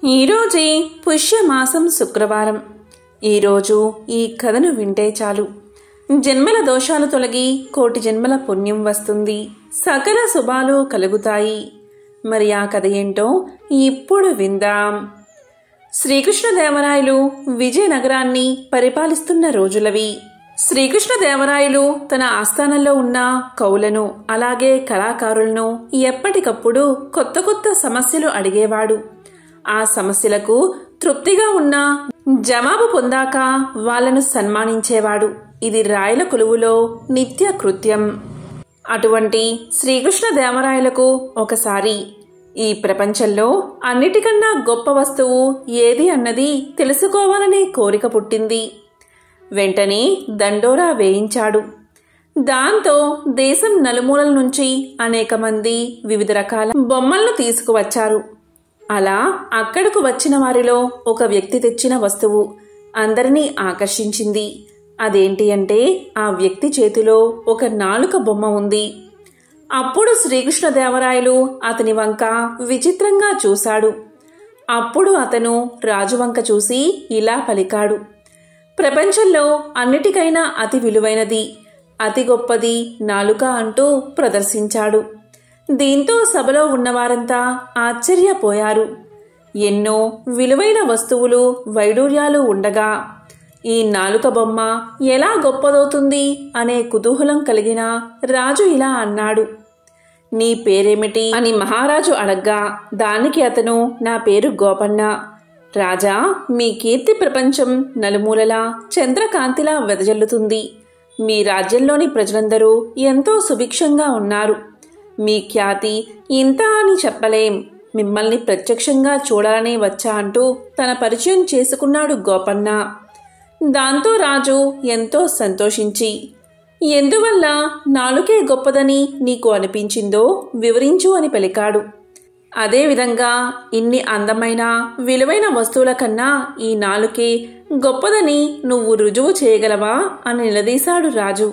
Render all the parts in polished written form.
ఈరోజే పుష్యమాసం శుక్రవారం. ఈరోజు ఈ కథను వింటే చాలు జన్మల దోషాలు తొలగి కోటి జన్మల పుణ్యం వస్తుంది, సకల శుభాలు కలుగుతాయి. మరి ఆ కథ ఏంటో ఇప్పుడు విందాం. శ్రీకృష్ణదేవరాయలు విజయనగరాన్ని పరిపాలిస్తున్న రోజులవి. శ్రీకృష్ణదేవరాయలు తన ఆస్థానంలో ఉన్న కవులను అలాగే కళాకారులను ఎప్పటికప్పుడు కొత్త కొత్త సమస్యలు అడిగేవాడు. ఆ సమస్యలకు తృప్తిగా ఉన్న జవాబు పొందాక వాళ్లను సన్మానించేవాడు. ఇది రాయల కొలువులో నిత్య కృత్యం. అటువంటి శ్రీకృష్ణదేవరాయలకు ఒకసారి ఈ ప్రపంచంలో అన్నిటికన్నా గొప్ప వస్తువు ఏది అన్నది తెలుసుకోవాలనే కోరిక పుట్టింది. వెంటనే దండోరా వేయించాడు. దాంతో దేశం నలుమూలల నుంచి అనేక మంది వివిధ రకాల బొమ్మలను తీసుకువచ్చారు. అలా అక్కడకు వచ్చిన వారిలో ఒక వ్యక్తి తెచ్చిన వస్తువు అందరినీ ఆకర్షించింది. అదేంటి అంటే ఆ వ్యక్తి చేతిలో ఒక నాలుక బొమ్మ ఉంది. అప్పుడు శ్రీకృష్ణదేవరాయలు అతని వంక విచిత్రంగా చూశాడు. అప్పుడు అతను రాజు వంక చూసి ఇలా పలికాడు: ప్రపంచంలో అన్నిటికైనా అతి విలువైనది, అతి గొప్పది నాలుక అంటూ ప్రదర్శించాడు. దీంతో సభలో ఉన్నవారంతా ఆశ్చర్యపోయారు. ఎన్నో విలువైన వస్తువులు వైడూర్యాలు ఉండగా ఈ నాలుక బొమ్మ ఎలా గొప్పదవుతుంది అనే కుతూహలం కలిగిన రాజు ఇలా అన్నాడు: నీ పేరేమిటి అని మహారాజు అడగ్గా దానికి అతను నా పేరు గోపన్న. రాజా, మీ కీర్తి ప్రపంచం నలుమూలలా చంద్రకాంతిలా వెదజల్లుతుంది. మీ రాజ్యంలోని ప్రజలందరూ ఎంతో సుభిక్షంగా ఉన్నారు. మీ ఖ్యాతి ఇంత అని చెప్పలేం. మిమ్మల్ని ప్రత్యక్షంగా చూడాలనే వచ్చా అంటూ తన పరిచయం చేసుకున్నాడు గోపన్న. దాంతో రాజు ఎంతో సంతోషించి, ఎందువల్ల నాలుకే గొప్పదని నీకు అనిపించిందో వివరించు అని పలికాడు. అదేవిధంగా ఇన్ని అందమైన విలువైన వస్తువుల కన్నా ఈ నాలుకే గొప్పదని నువ్వు రుజువు చేయగలవా అని నిలదీశాడు రాజు.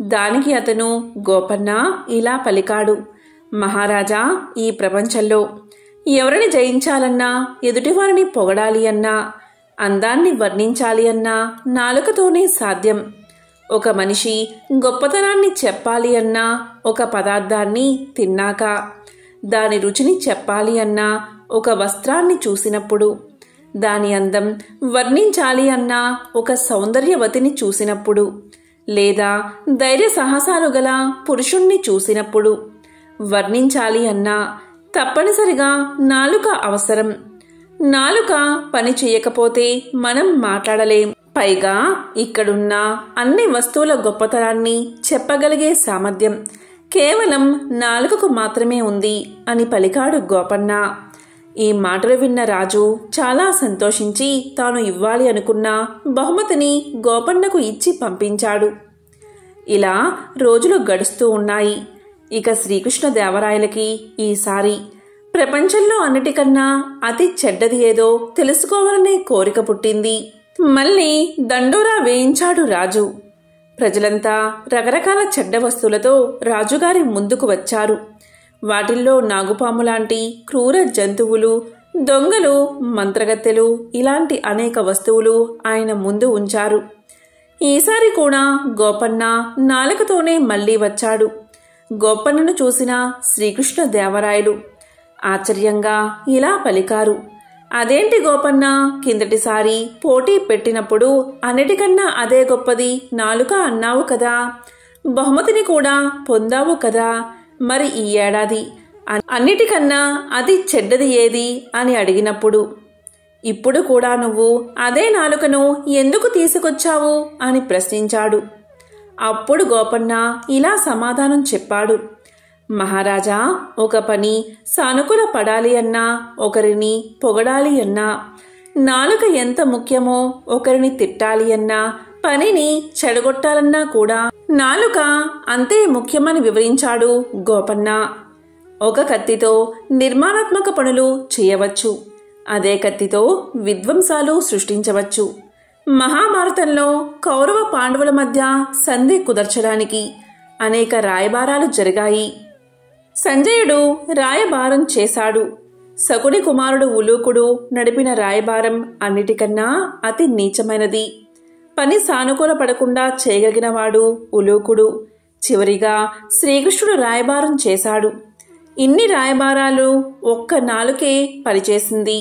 దానికి అతను గోపన్న ఇలా పలికాడు: మహారాజా, ఈ ప్రపంచంలో ఎవరిని జయించాలన్నా, ఎదుటివారిని పొగడాలి అన్నా, అందాన్ని వర్ణించాలి అన్నా నాలుకతోనే సాధ్యం. ఒక మనిషి గొప్పతనాన్ని చెప్పాలి అన్నా, ఒక పదార్థాన్ని తిన్నాక, దాని రుచిని చెప్పాలి అన్నా, ఒక వస్త్రాన్ని చూసినప్పుడు, దాని అందం వర్ణించాలి అన్నా, ఒక సౌందర్యవతిని చూసినప్పుడు, లేదా ధైర్య సాహసాలు గల పురుషుణ్ణి చూసినప్పుడు వర్ణించాలి అన్నా తప్పనిసరిగా నాలుక అవసరం. నాలుక పని చేయకపోతే మనం మాట్లాడలేం. పైగా ఇక్కడున్న అన్ని వస్తువుల గొప్పతనాన్ని చెప్పగలిగే సామర్థ్యం కేవలం నాలుకకు మాత్రమే ఉంది అని పలికాడు గోపన్న. ఈ మాటలు విన్న రాజు చాలా సంతోషించి తాను ఇవ్వాలి అనుకున్న బహుమతిని గోపన్నకు ఇచ్చి పంపించాడు. ఇలా రోజులు గడుస్తూ ఉన్నాయి. ఇక శ్రీకృష్ణదేవరాయలకి ఈసారి ప్రపంచంలో అన్నిటికన్నా అతి చెడ్డది ఏదో తెలుసుకోవాలనే కోరిక పుట్టింది. మళ్ళీ దండోరా వేయించాడు రాజు. ప్రజలంతా రకరకాల చెడ్డ వస్తువులతో రాజుగారి ముందుకు వచ్చారు. వాటిల్లో నాగుపాము లాంటి క్రూర జంతువులు, దొంగలు, మంత్రగత్తెలు ఇలాంటి అనేక వస్తువులు ఆయన ముందు ఉంచారు. ఈసారి కూడా గోపన్న నాలుకతోనే మళ్లీ వచ్చాడు. గోపన్నను చూసిన శ్రీకృష్ణదేవరాయలు ఆశ్చర్యంగా ఇలా పలికారు: అదేంటి గోపన్న, కిందటిసారి పోటీ పెట్టినప్పుడు అన్నిటికన్నా అదే గొప్పది నాలుక అన్నావు కదా, బహుమతిని కూడా పొందావు కదా, మరి ఈ ఏడాది అన్నిటికన్నా అది చెడ్డది ఏది అని అడిగినప్పుడు ఇప్పుడు కూడా నువ్వు అదే నాలుకను ఎందుకు తీసుకొచ్చావు అని ప్రశ్నించాడు. అప్పుడు గోపన్న ఇలా సమాధానం చెప్పాడు: మహారాజా, ఒక పని సానుకూల పడాలి అన్నా, ఒకరిని పొగడాలి అన్నా, నాలుక ఎంత ముఖ్యమో ఒకరిని తిట్టాలి అన్నా, పనిని చెడగొట్టాలన్నా కూడా నాలుక అంతే ముఖ్యమని వివరించాడు గోపన్న. ఒక కత్తితో నిర్మాణాత్మక పనులు చేయవచ్చు, అదే కత్తితో విధ్వంసాలు సృష్టించవచ్చు. మహాభారతంలో కౌరవ పాండవుల మధ్య సంధి కుదర్చడానికి అనేక రాయబారాలు జరిగాయి. సంజయుడు రాయబారం చేశాడు. శకుని కుమారుడు ఉలూకుడు నడిపిన రాయబారం అన్నిటికన్నా అతి నీచమైనది. పని సానుకూల పడకుండా చేయగలిగినవాడు ఉలూకుడు. చివరిగా శ్రీకృష్ణుడు రాయబారం చేశాడు. ఇన్ని రాయబారాలు ఒక్క నాలుకే పనిచేసింది.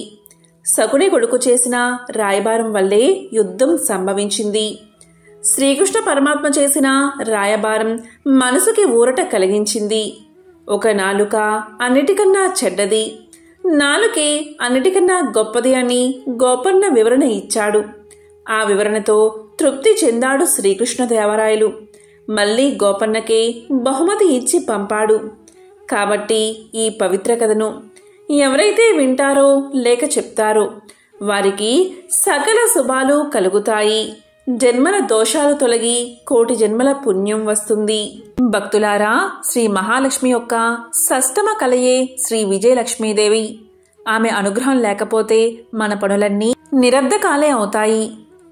శకుని కొడుకు చేసిన రాయబారం వల్లే యుద్ధం సంభవించింది. శ్రీకృష్ణ పరమాత్మ చేసిన రాయబారం మనసుకి ఊరట కలిగించింది. ఒక నాలుక అన్నిటికన్నా చెడ్డది, నాలుకే అన్నిటికన్నా గొప్పది అని గోపన్న వివరణ ఇచ్చాడు. ఆ వివరణతో తృప్తి చెందాడు శ్రీకృష్ణదేవరాయలు. మళ్లీ గోపన్నకే బహుమతి ఇచ్చి పంపాడు. కాబట్టి ఈ పవిత్ర కథను ఎవరైతే వింటారో లేక చెప్తారో వారికి సకల శుభాలు కలుగుతాయి. జన్మల దోషాలు తొలగి కోటి జన్మల పుణ్యం వస్తుంది. భక్తులారా, శ్రీ మహాలక్ష్మి యొక్క షష్టమ కలయే శ్రీ విజయలక్ష్మీదేవి. ఆమె అనుగ్రహం లేకపోతే మన పనులన్నీ నిరర్ధకాలే అవుతాయి.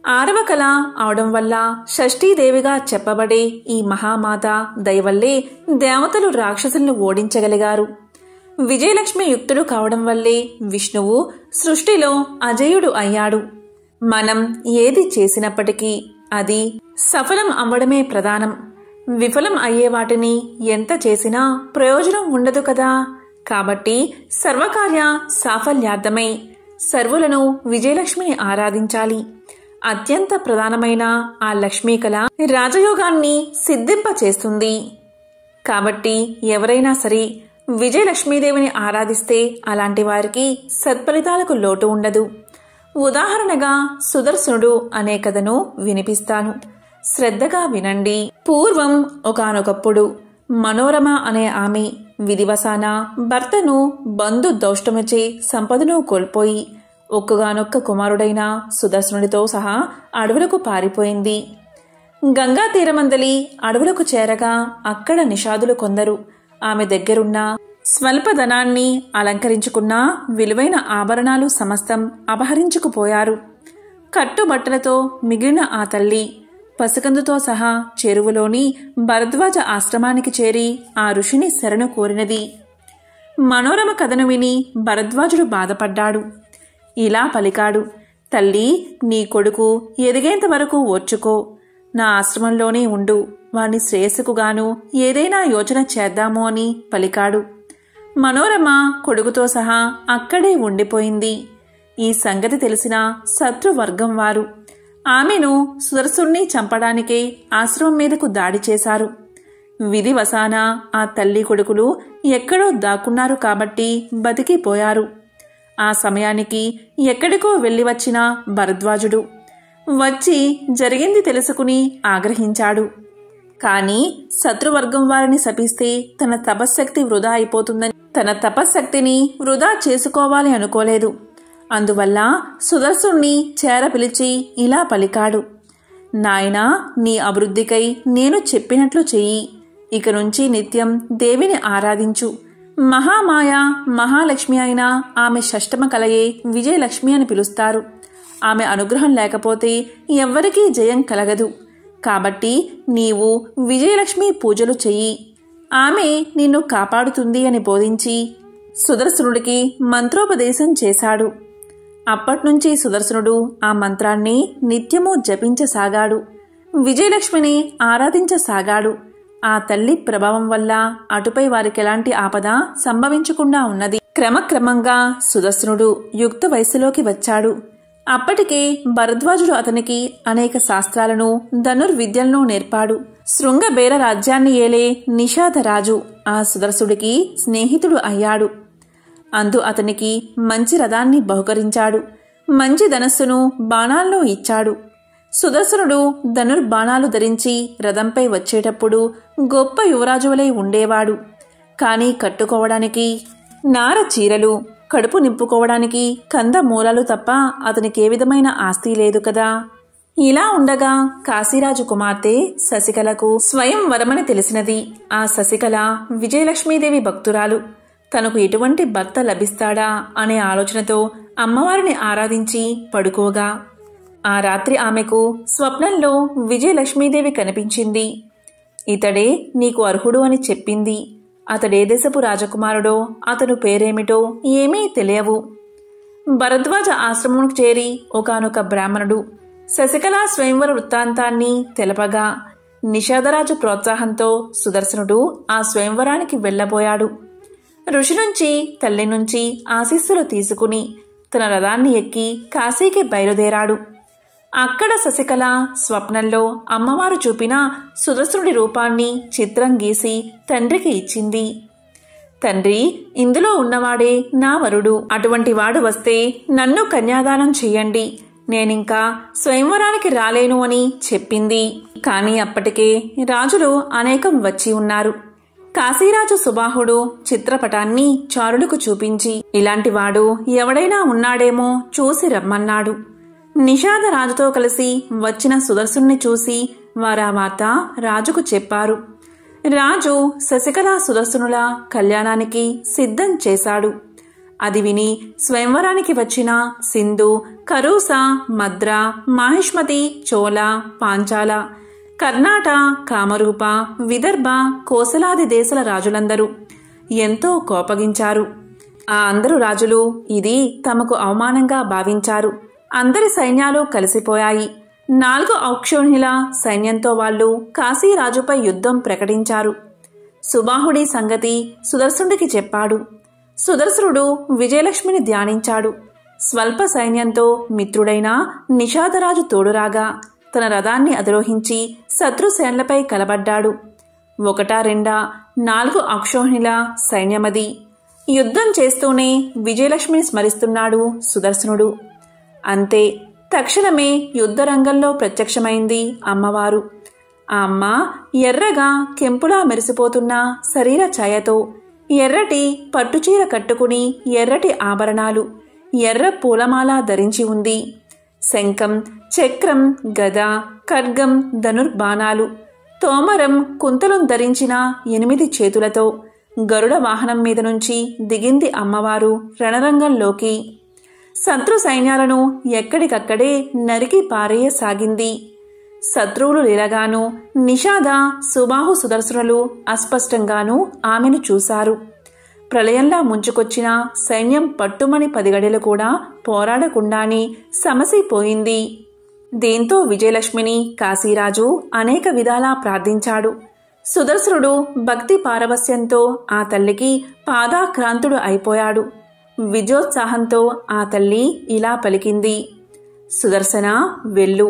6వ కళ అవడం వల్ల షష్ఠీదేవిగా చెప్పబడే ఈ మహామాత దయవల్లే దేవతలు రాక్షసులను ఓడించగలిగారు. విజయలక్ష్మి యుక్తుడు కావడం వల్లే విష్ణువు సృష్టిలో అజేయుడు అయ్యాడు. మనం ఏది చేసినప్పటికీ అది సఫలం అవ్వడమే ప్రధానం. విఫలం అయ్యే వాటిని ఎంత చేసినా ప్రయోజనం ఉండదు కదా. కాబట్టి సర్వకార్య సాఫల్యార్థమై సర్వులను విజయలక్ష్మిని ఆరాధించాలి. అత్యంత ప్రధానమైన ఆ లక్ష్మీ కళ రాజయోగాన్ని సిద్ధింప చేస్తుంది. కాబట్టి ఎవరైనా సరే విజయలక్ష్మీదేవిని ఆరాధిస్తే అలాంటి వారికి సత్ఫలితాలకు లోటు ఉండదు. ఉదాహరణగా సుదర్శనుడు అనే కథను వినిపిస్తాను, శ్రద్ధగా వినండి. పూర్వం ఒకానొకప్పుడు మనోరమ అనే ఆమె విధివశాన భర్తను బంధు దౌష్టముచే సంపదను కోల్పోయి ఒక్కగానొక్క కుమారుడైన సుదర్శనుడితో సహా అడవులకు పారిపోయింది. గంగా తీరమందలి అడవులకు చేరగా అక్కడ నిషాదులు కొందరు ఆమె దగ్గరున్న స్వల్ప ధనాన్ని అలంకరించుకున్న విలువైన ఆభరణాలు సమస్తం అపహరించుకుపోయారు. కట్టుబట్టలతో మిగిలిన ఆ తల్లి పసికందుతో సహా చెరువులోని భరద్వాజ ఆశ్రమానికి చేరి ఆ ఋషిని శరణు కోరినది. మనోరమ కథను విని భరద్వాజుడు బాధపడ్డాడు. ఇలా పలికాడు, తల్లి, నీ కొడుకు ఎదిగేంత వరకు ఓర్చుకో. నా ఆశ్రమంలోనే ఉండు. వాణ్ణి శ్రేయస్సుకుగాను ఏదైనా యోచన చేద్దాము అని పలికాడు. మనోరమ కొడుకుతో సహా అక్కడే ఉండిపోయింది. ఈ సంగతి తెలిసిన శత్రువర్గం వారు ఆమెను సుదర్శుణ్ణి చంపడానికే ఆశ్రమం మీదకు దాడి చేశారు. విధివశాన ఆ తల్లి కొడుకులు ఎక్కడో దాక్కున్నారు కాబట్టి బతికిపోయారు. ఆ సమయానికి ఎక్కడికో వెళ్లి వచ్చిన భరద్వాజుడు వచ్చి జరిగింది తెలుసుకుని ఆగ్రహించాడు. కాని శత్రువర్గం వారిని శపిస్తే తన తపశ్శక్తి వృధా అయిపోతుందని తన తపశ్శక్తిని వృధా చేసుకోవాలి అనుకోలేదు. అందువల్ల సుదర్శుణ్ణి చేర పిలిచి ఇలా పలికాడు, నాయనా, నీ అభివృద్ధికై నేను చెప్పినట్లు చెయ్యి. ఇక నుంచి నిత్యం దేవిని ఆరాధించు. మహామాయ మహాలక్ష్మి అయిన ఆమె షష్టమ కలయే విజయలక్ష్మి అని పిలుస్తారు. ఆమె అనుగ్రహం లేకపోతే ఎవ్వరికీ జయం కలగదు. కాబట్టి నీవు విజయలక్ష్మి పూజలు చెయ్యి. ఆమె నిన్ను కాపాడుతుంది అని బోధించి సుదర్శనుడికి మంత్రోపదేశం చేశాడు. అప్పట్నుంచి సుదర్శనుడు ఆ మంత్రాన్ని నిత్యము జపించసాగాడు. విజయలక్ష్మిని ఆరాధించసాగాడు. ఆ తల్లి ప్రభావం వల్ల అటుపై వారికెలాంటి ఆపద సంభవించకుండా ఉన్నది. క్రమక్రమంగా సుదర్శనుడు యుక్త వయస్సులోకి వచ్చాడు. అప్పటికే భరద్వాజుడు అతనికి అనేక శాస్త్రాలను ధనుర్విద్యలను నేర్పాడు. శృంగబేర రాజ్యాన్ని ఏలే నిషాదరాజు ఆ సుదర్శుడికి స్నేహితుడు అయ్యాడు. అందు అతనికి మంచి రథాన్ని బహుకరించాడు. మంచి ధనస్సును బాణాల్లో ఇచ్చాడు. సుదర్శనుడు ధనుర్బాణాలు ధరించి రథంపై వచ్చేటప్పుడు గొప్ప యువరాజువలై ఉండేవాడు. కాని కట్టుకోవడానికి నార చీరలు, కడుపు నింపుకోవడానికి కందమూలాలు తప్ప అతనికే విధమైన ఆస్తి లేదు కదా. ఇలా ఉండగా కాశీరాజు కుమార్తె శశికళకు స్వయం వరమని తెలిసినది. ఆ శశికళ విజయలక్ష్మీదేవి భక్తురాలు. తనకు ఎటువంటి భర్త లభిస్తాడా అనే ఆలోచనతో అమ్మవారిని ఆరాధించి పడుకోగా ఆ రాత్రి ఆమెకు స్వప్నంలో విజయలక్ష్మీదేవి కనిపించింది. ఇతడే నీకు అర్హుడు అని చెప్పింది. అతడే దేశపు రాజకుమారుడో అతను పేరేమిటో ఏమీ తెలియవు. భరద్వాజ ఆశ్రమంకు చేరి ఒకానొక బ్రాహ్మణుడు శశికళ స్వయంవర వృత్తాంతాన్ని తెలపగా నిషాదరాజు ప్రోత్సాహంతో సుదర్శనుడు ఆ స్వయంవరానికి వెళ్లబోయాడు. ఋషి నుంచి తల్లి నుంచి ఆశీస్సులు తీసుకుని తన రథాన్ని ఎక్కి కాశీకి బయలుదేరాడు. అక్కడ శశికళ స్వప్నంలో అమ్మవారు చూపిన సుదర్శనుడి రూపాన్ని చిత్రం గీసి తండ్రికి ఇచ్చింది. తండ్రి, ఇందులో ఉన్నవాడే నా వరుడు. అటువంటి వాడు వస్తే నన్ను కన్యాదానం చెయ్యండి. నేనింకా స్వయంవరానికి రాలేను అని చెప్పింది. కాని అప్పటికే రాజులు అనేకం వచ్చి ఉన్నారు. కాశీరాజు సుబాహుడు చిత్రపటాన్ని చారులకు చూపించి ఇలాంటివాడు ఎవడైనా ఉన్నాడేమో చూసి రమ్మన్నాడు. నిషాద రాజుతో కలిసి వచ్చిన సుదర్శుణ్ణి చూసి వారా వార్త రాజుకు చెప్పారు. రాజు శశికళ సుదర్శనుల కళ్యాణానికి సిద్ధం చేశాడు. అది విని స్వయంవరానికి వచ్చిన సింధు, కరూస, మద్ర, మాహిష్మతి, చోళ, పాంచాల, కర్ణాట, కామరూప, విదర్భ, కోసలాది దేశాల రాజులందరూ ఎంతో కోపగించారు. ఆ అందరు రాజులు ఇది తమకు అవమానంగా భావించారు. అందరి సైన్యాలు కలిసిపోయాయి. 4 ఔక్షోహిణుల సైన్యంతో వాళ్లు కాశీరాజుపై యుద్ధం ప్రకటించారు. సుబాహుడి సంగతి సుదర్శనుడికి చెప్పాడు. సుదర్శనుడు విజయలక్ష్మిని ధ్యానించాడు. స్వల్ప సైన్యంతో మిత్రుడైన నిషాదరాజు తోడురాగా తన రథాన్ని అధిరోహించి శత్రుసేనలపై కలబడ్డాడు. 1, 2, 4 ఔక్షోహిణుల సైన్యమది. యుద్ధం చేస్తూనే విజయలక్ష్మిని స్మరిస్తున్నాడు సుదర్శనుడు. అంతే, తక్షణమే యుద్ధరంగంలో ప్రత్యక్షమైంది అమ్మవారు. ఆ అమ్మ ఎర్రగా కెంపులా మెరిసిపోతున్న శరీర ఛాయతో ఎర్రటి పట్టుచీర కట్టుకుని ఎర్రటి ఆభరణాలు, ఎర్ర పూలమాల ధరించి ఉంది. శంఖం, చక్రం, గద, ఖడ్గం, ధనుర్బాణాలు, తోమరం, కుంతలం ధరించిన 8 చేతులతో గరుడ వాహనం మీద నుంచి దిగింది అమ్మవారు రణరంగంలోకి. శత్రు సైన్యాలను ఎక్కడికక్కడే నరికి పారేయసాగింది. శత్రువులు లీలగాను నిషాద, సుబాహు, సుదర్శనులు అస్పష్టంగానూ ఆమెను చూశారు. ప్రళయంలా ముంచుకొచ్చిన సైన్యం పట్టుమని 10 గడియలు కూడా పోరాడకుండానే సమసిపోయింది. దీంతో విజయలక్ష్మిని కాశీరాజు అనేక విధాలా ప్రార్థించాడు. సుదర్శనుడు భక్తి పారవస్యంతో ఆ తల్లికి పాదాక్రాంతుడు అయిపోయాడు. విజయోత్సాహంతో ఆ తల్లి ఇలా పలికింది: సుదర్శన, వెళ్ళు.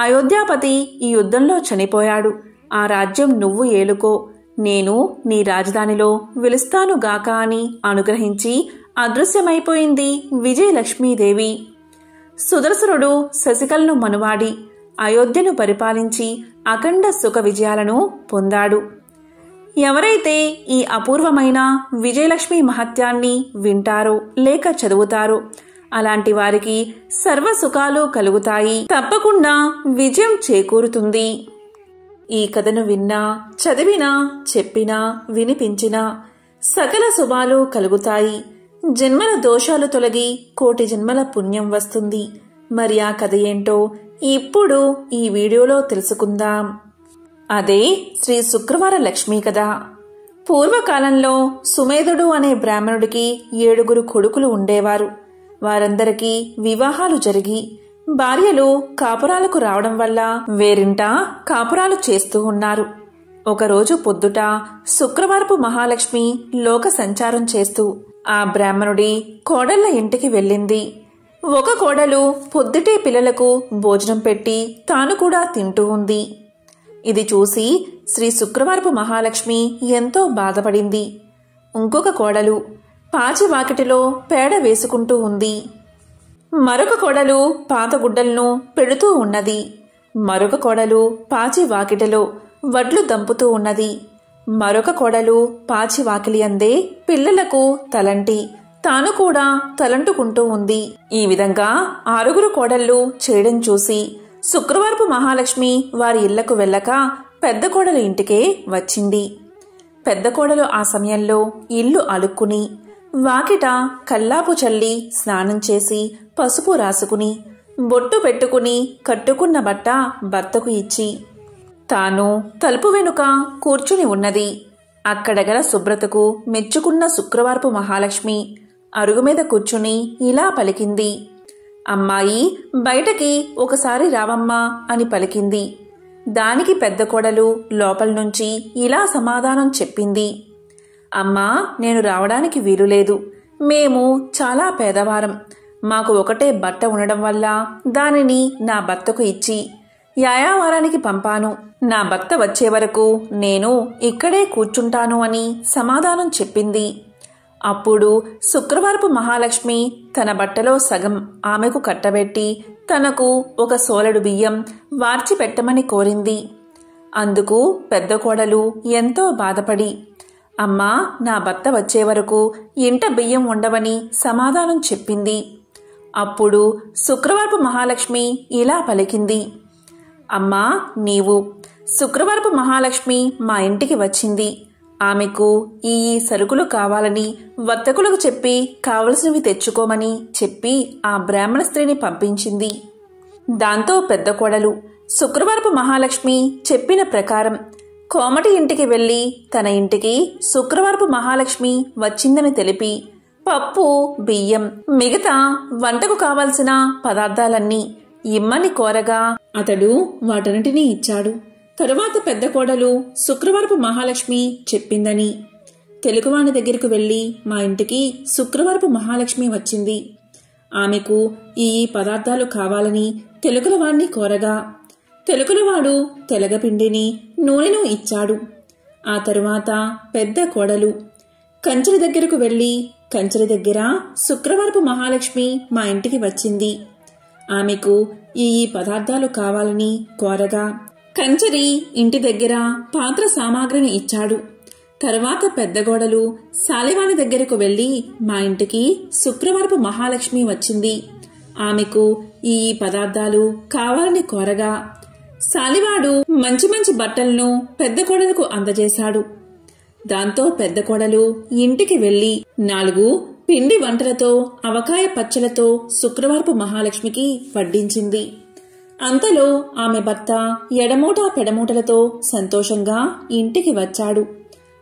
అయోధ్యాపతి ఈ యుద్ధంలో చనిపోయాడు. ఆ రాజ్యం నువ్వు ఏలుకో. నేను నీ రాజధానిలో వెలుస్తానుగాక అని అనుగ్రహించి అదృశ్యమైపోయింది విజయలక్ష్మీదేవి. సుదర్శనుడు శశికళను మనువాడి అయోధ్యను పరిపాలించి అఖండ సుఖ విజయాలను పొందాడు. ఎవరైతే ఈ అపూర్వమైన విజయలక్ష్మి మహత్యాన్ని వింటారో లేక చదువుతారో అలాంటి వారికి సర్వ సుఖాలు కలుగుతాయి. తప్పకుండా విజయం చేకూరుతుంది. ఈ కథను విన్నా, చదివినా, చెప్పినా, వినిపించినా సకల శుభాలు కలుగుతాయి. జన్మల దోషాలు తొలగి కోటి జన్మల పుణ్యం వస్తుంది. మరి ఆ కథ ఏంటో ఇప్పుడు ఈ వీడియోలో తెలుసుకుందాం. అదే శ్రీ శుక్రవార లక్ష్మీ కథ. పూర్వకాలంలో సుమేధుడు అనే బ్రాహ్మణుడికి 7 కొడుకులు ఉండేవారు. వారందరికీ వివాహాలు జరిగి భార్యలు కాపురాలకు రావడం వల్ల వేరింట కాపురాలు చేస్తూ ఉన్నారు. ఒకరోజు పొద్దుట శుక్రవారపు మహాలక్ష్మి లోక సంచారం చేస్తూ ఆ బ్రాహ్మణుడి కోడళ్ల ఇంటికి వెళ్ళింది. ఒక కోడలు పొద్దుటే పిల్లలకు భోజనం పెట్టి తాను కూడా తింటూ ఉంది. ఇది చూసి శ్రీ శుక్రవారపు మహాలక్ష్మి ఎంతో బాధపడింది. ఇంకొక కోడలు పాచి వాకిటిలో పేడ వేసుకుంటూ ఉంది. మరొక కోడలు పాత గుడ్డలను పెడుతూ ఉన్నది. మరొక కోడలు పాచి వాకిటిలో వడ్లు దంపుతూ ఉన్నది. మరొక కోడలు పాచి వాకిలి అందే పిల్లలకు తలంటి తాను కూడా తలంటుకుంటూ ఉంది. ఈ విధంగా 6 కోడళ్లు చేయడం చూసి శుక్రవారపు మహాలక్ష్మి వారి ఇళ్లకు వెళ్ళక పెద్ద కోడలు ఇంటికే వచ్చింది. పెద్ద కోడలు ఆ సమయంలో ఇల్లు అలుక్కుని వాకిట కల్లాపు చల్లి స్నానం చేసి పసుపు రాసుకుని బొట్టు పెట్టుకుని కట్టుకున్న బట్ట భర్తకు ఇచ్చి తాను తలుపు వెనుక కూర్చుని ఉన్నది. అక్కడ గల శుభ్రతకు మెచ్చుకున్న శుక్రవారపు మహాలక్ష్మి అరుగు మీద కూర్చుని ఇలా పలికింది. అమ్మాయి, బయటకి ఒకసారి రావమ్మా అని పలికింది. దానికి పెద్ద కోడలు లోపల నుంచి ఇలా సమాధానం చెప్పింది. అమ్మా, నేను రావడానికి వీలులేదు. మేము చాలా పేదవారం. మాకు ఒకటే బట్ట ఉండడం వల్ల దానిని నా భర్తకు ఇచ్చి యాయావారానికి పంపాను. నా భర్త వచ్చే వరకు నేను ఇక్కడే కూర్చుంటాను అని సమాధానం చెప్పింది. అప్పుడు శుక్రవారపు మహాలక్ష్మి తన బట్టలో సగం ఆమెకు కట్టబెట్టి తనకు ఒక సోలెడు బియ్యం వార్చి పెట్టమని కోరింది. అందుకు పెద్ద కోడలు ఎంతో బాధపడి, అమ్మా, నా భర్త వచ్చే వరకు ఇంట బియ్యం ఉండవని సమాధానం చెప్పింది. అప్పుడు శుక్రవారపు మహాలక్ష్మి ఇలా పలికింది. అమ్మా, నీవు శుక్రవారపు మహాలక్ష్మి మా ఇంటికి వచ్చింది. ఆమెకు ఈ సరుకులు కావాలని వర్తకులకు చెప్పి కావలసినవి తెచ్చుకోమని చెప్పి ఆ బ్రాహ్మణ స్త్రీని పంపించింది. దాంతో పెద్ద కోడలు శుక్రవారపు మహాలక్ష్మి చెప్పిన ప్రకారం కోమటి ఇంటికి వెళ్లి తన ఇంటికి శుక్రవారపు మహాలక్ష్మి వచ్చిందని తెలిపి పప్పు, బియ్యం, మిగతా వంటకు కావలసిన పదార్థాలన్నీ ఇమ్మని కోరగా అతడు వాటన్నిటినీ ఇచ్చాడు. తరువాత పెద్ద కోడలు శుక్రవారపు మహాలక్ష్మి చెప్పిందని తెలుగువాని దగ్గరకు వెళ్లి మా ఇంటికి శుక్రవారపు మహాలక్ష్మి వచ్చింది, ఆమెకు ఈ పదార్థాలు కావాలని తెలుగులవాణ్ణి కోరగా తెలుగులవాడు తెలగపిండిని, నూనెను ఇచ్చాడు. ఆ తరువాత పెద్ద కోడలు కంచెల దగ్గరకు వెళ్లి కంచెల దగ్గర శుక్రవారపు మహాలక్ష్మి మా ఇంటికి వచ్చింది, ఆమెకు ఈ పదార్థాలు కావాలని కోరగా కంచరి ఇంటి దగ్గర పాత్ర సామాగ్రిని ఇచ్చాడు. తరువాత పెద్ద కోడలు సాలెవాని దగ్గరకు వెళ్లి మా ఇంటికి శుక్రవారపు మహాలక్ష్మి వచ్చింది, ఆమెకు ఈ పదార్థాలు కావాలని కోరగా సాలివాడు మంచి మంచి బట్టలను పెద్ద కోడలకు అందజేశాడు. దాంతో పెద్ద కోడలు ఇంటికి వెళ్లి 4 పిండి వంటలతో అవకాయ పచ్చలతో శుక్రవారపు మహాలక్ష్మికి వడ్డించింది. అంతలో ఆమె భర్త ఎడమూట పెడమూటలతో సంతోషంగా ఇంటికి వచ్చాడు.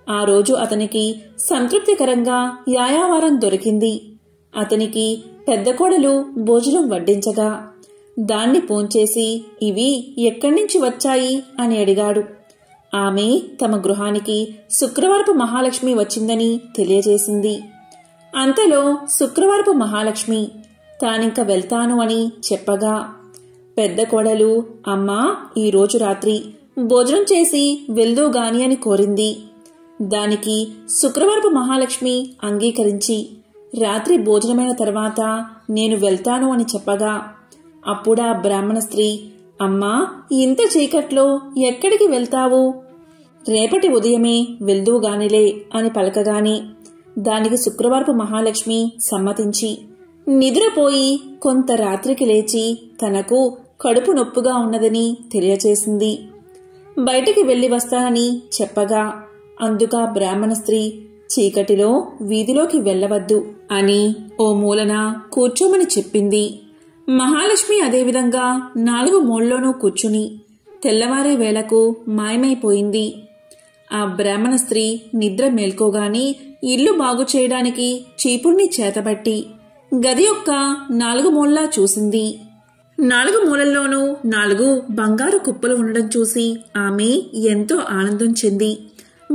ఆ రోజు అతనికి సంతృప్తికరంగా యాయావారం దొరికింది. అతనికి పెద్ద కోడలు భోజనం వడ్డించగా దాన్ని పోంచేసి ఇవి ఎక్కడ్నుంచి వచ్చాయి అని అడిగాడు. ఆమె తమ గృహానికి శుక్రవారపు మహాలక్ష్మి వచ్చిందని తెలియజేసింది. అంతలో శుక్రవారపు మహాలక్ష్మి తానింక వెళ్తాను అని చెప్పగా పెద్ద కోడలు అమ్మా, ఈరోజు రాత్రి భోజనం చేసి వెళ్దూగాని అని కోరింది. దానికి శుక్రవారపు మహాలక్ష్మి అంగీకరించి రాత్రి భోజనమైన తర్వాత నేను వెళ్తాను అని చెప్పగా అప్పుడా బ్రాహ్మణ స్త్రీ, అమ్మా, ఇంత చీకట్లో ఎక్కడికి వెళ్తావు? రేపటి ఉదయమే వెళ్దూగానిలే అని పలకగానే దానికి శుక్రవారపు మహాలక్ష్మి సమ్మతించి నిద్రపోయి కొంత రాత్రికి లేచి తనకు కడుపు నొప్పుగా ఉన్నదని తెలియచేసింది. బయటికి వెళ్లి వస్తానని చెప్పగా అందుక బ్రాహ్మణ స్త్రీ చీకటిలో వీధిలోకి వెళ్లవద్దు అని ఓ మూలన కూర్చోమని చెప్పింది. మహాలక్ష్మి అదేవిధంగా 4 మూలలోనూ కూర్చుని తెల్లవారే వేళకు మాయమైపోయింది. ఆ బ్రాహ్మణ స్త్రీ నిద్ర మేల్కోగాని ఇల్లు బాగు చేయడానికి చీపుర్ని చేతబట్టి గది యొక్క 4 మూలలా చూసింది. 4 మూలల్లోనూ 4 బంగారు కుప్పలు ఉండడం చూసి ఆమె ఎంతో ఆనందం చెంది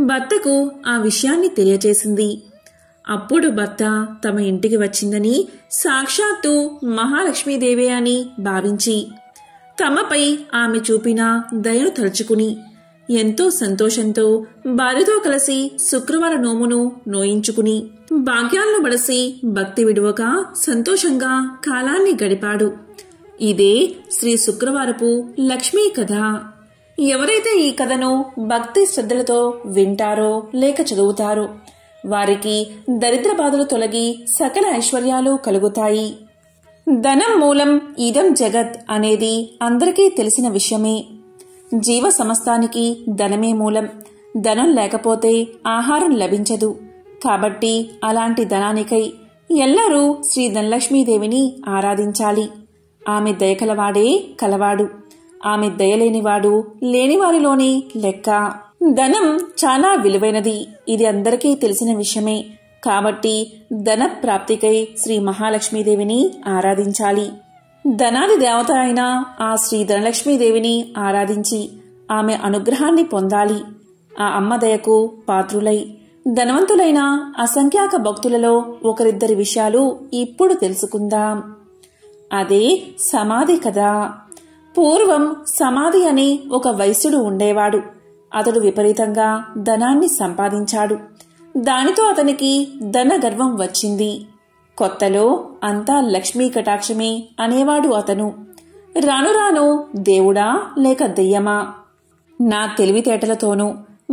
భర్తకు ఆ విషయాన్ని తెలియజేసింది. అప్పుడు భర్త తమ ఇంటికి వచ్చిందని సాక్షాత్తు మహాలక్ష్మీదేవే అని భావించి తమపై ఆమె చూపిన దయను తలుచుకుని ఎంతో సంతోషంతో భార్యతో కలిసి శుక్రవార నోమును నోయించుకుని భాగ్యాలను బడసి భక్తి విడువక సంతోషంగా కాలాన్ని గడిపాడు. ఇదే శ్రీ శుక్రవారపు లక్ష్మీ కథ. ఎవరైతే ఈ కథను భక్తి శ్రద్ధలతో వింటారో లేక చదువుతారో వారికి దరిద్ర బాధలు తొలగి సకల ఐశ్వర్యాలు కలుగుతాయి. ధనం మూలం ఇదం జగత్ అనేది అందరికీ తెలిసిన విషయమే. జీవ సమస్తానికి ధనమే మూలం. ధనం లేకపోతే ఆహారం లభించదు. కాబట్టి అలాంటి ధనానికై ఎల్లరూ శ్రీ ధనలక్ష్మీదేవిని ఆరాధించాలి. ఆమె దయకలవాడే కలవాడు. ఆమె దయలేనివాడు లేనివారిలోనే లెక్క. ధనం చాలా విలువైనది, ఇది అందరికీ తెలిసిన విషయమే. కాబట్టి ధన ప్రాప్తికై శ్రీ మహాలక్ష్మీదేవిని ఆరాధించాలి. ధనాది దేవత అయిన ఆ శ్రీ ధనలక్ష్మీదేవిని ఆరాధించి ఆమె అనుగ్రహాన్ని పొందాలి. ఆ అమ్మ దయకు పాత్రులై ధనవంతులైన అసంఖ్యాక భక్తులలో ఒకరిద్దరి విషయాలు ఇప్పుడు తెలుసుకుందాం. అదే సమాధి కథ. పూర్వం సమాధి అని ఒక వైశ్యుడు ఉండేవాడు. అతడు విపరీతంగా ధనాన్ని సంపాదించాడు. దానితో అతనికి ధన గర్వం వచ్చింది. కొత్తలో అంతా లక్ష్మీ కటాక్షమే అనేవాడు అతను. రాను రాను దేవుడా లేక దెయ్యమా, నా తెలివితేటలతోనూ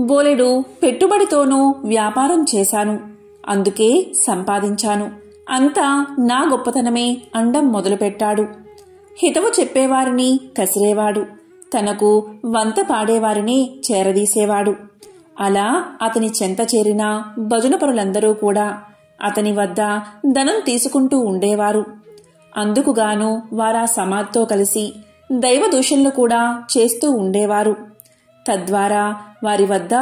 బోలెడు పెట్టుబడితోనూ వ్యాపారం చేశాను, అందుకే సంపాదించాను, అంతా నా గొప్పతనమే అండం మొదలుపెట్టాడు. హితవు చెప్పేవారిని కసిరేవాడు, తనకు వంత పాడేవారిని చేరదీసేవాడు. అలా అతని చెంత చేరిన భజనపరులందరూ కూడా అతని వద్ద ధనం తీసుకుంటూ ఉండేవారు. అందుకుగాను వారా సమాధితో కలిసి దైవ దూషణలు కూడా చేస్తూ ఉండేవారు. తద్వారా వారి వద్ద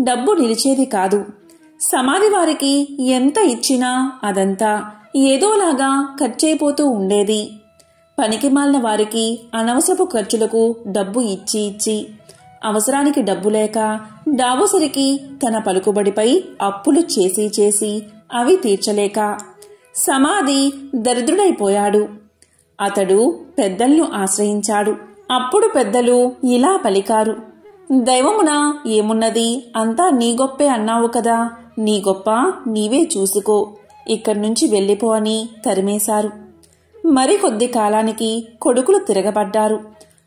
డబ్బు నిలిచేది కాదు. సమాధి వారికి ఎంత ఇచ్చినా అదంతా ఏదోలాగా ఖర్చయిపోతూ ఉండేది. పనికిమాలిన వారికి అనవసరపు ఖర్చులకు డబ్బు ఇచ్చి ఇచ్చి అవసరానికి డబ్బు లేక డాబోసరికి తన పలుకుబడిపై అప్పులు చేసి చేసి అవి తీర్చలేక సమాధి దరిద్రుడైపోయాడు. అతడు పెద్దలను ఆశ్రయించాడు. అప్పుడు పెద్దలు ఇలా పలికారు: దైవమున ఏమున్నది, అంతా నీ గొప్పే అన్నావు కదా, నీ గొప్ప నీవే చూసుకో, ఇక్కడ్నుంచి వెళ్ళిపో అని తరిమేశారు. మరికొద్ది కాలానికి కొడుకులు తిరగబడ్డారు.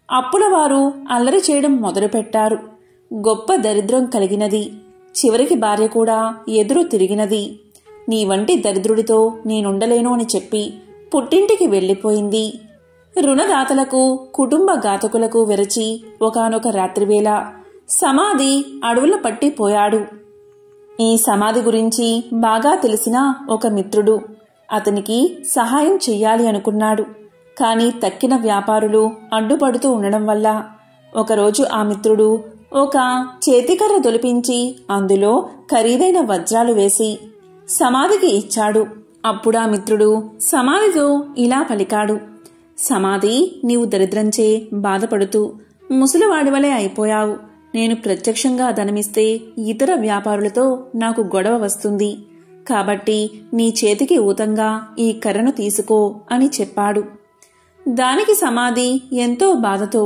అప్పులవారు అల్లరి చేయడం మొదలుపెట్టారు. గొప్ప దరిద్రం కలిగినది. చివరికి భార్య కూడా ఎదురు తిరిగినది. నీ వంటి దరిద్రుడితో నేనుండలేను అని చెప్పి పుట్టింటికి వెళ్ళిపోయింది. రుణదాతలకు కుటుంబ ఘాతకులకు వెరచి ఒకానొక రాత్రివేళ సమాధి అడవుల పట్టిపోయాడు. ఈ సమాధి గురించి బాగా తెలిసిన ఒక మిత్రుడు అతనికి సహాయం చెయ్యాలి అనుకున్నాడు. కాని తక్కిన వ్యాపారులు అడ్డుపడుతూ ఉండడం వల్ల ఒకరోజు ఆ మిత్రుడు ఒక చేతికర్ర దొలిపించి అందులో ఖరీదైన వజ్రాలు వేసి సమాధికి ఇచ్చాడు. అప్పుడా మిత్రుడు సమాధితో ఇలా పలికాడు: సమాధి, నీవు దరిద్రంచే బాధపడుతూ ముసలివాడివలే అయిపోయావు. నేను ప్రత్యక్షంగా ధనమిస్తే ఇతర వ్యాపారులతో నాకు గొడవ వస్తుంది. కాబట్టి నీ చేతికి ఊతంగా ఈ కర్రను తీసుకో అని చెప్పాడు. దానికి సమాధి ఎంతో బాధతో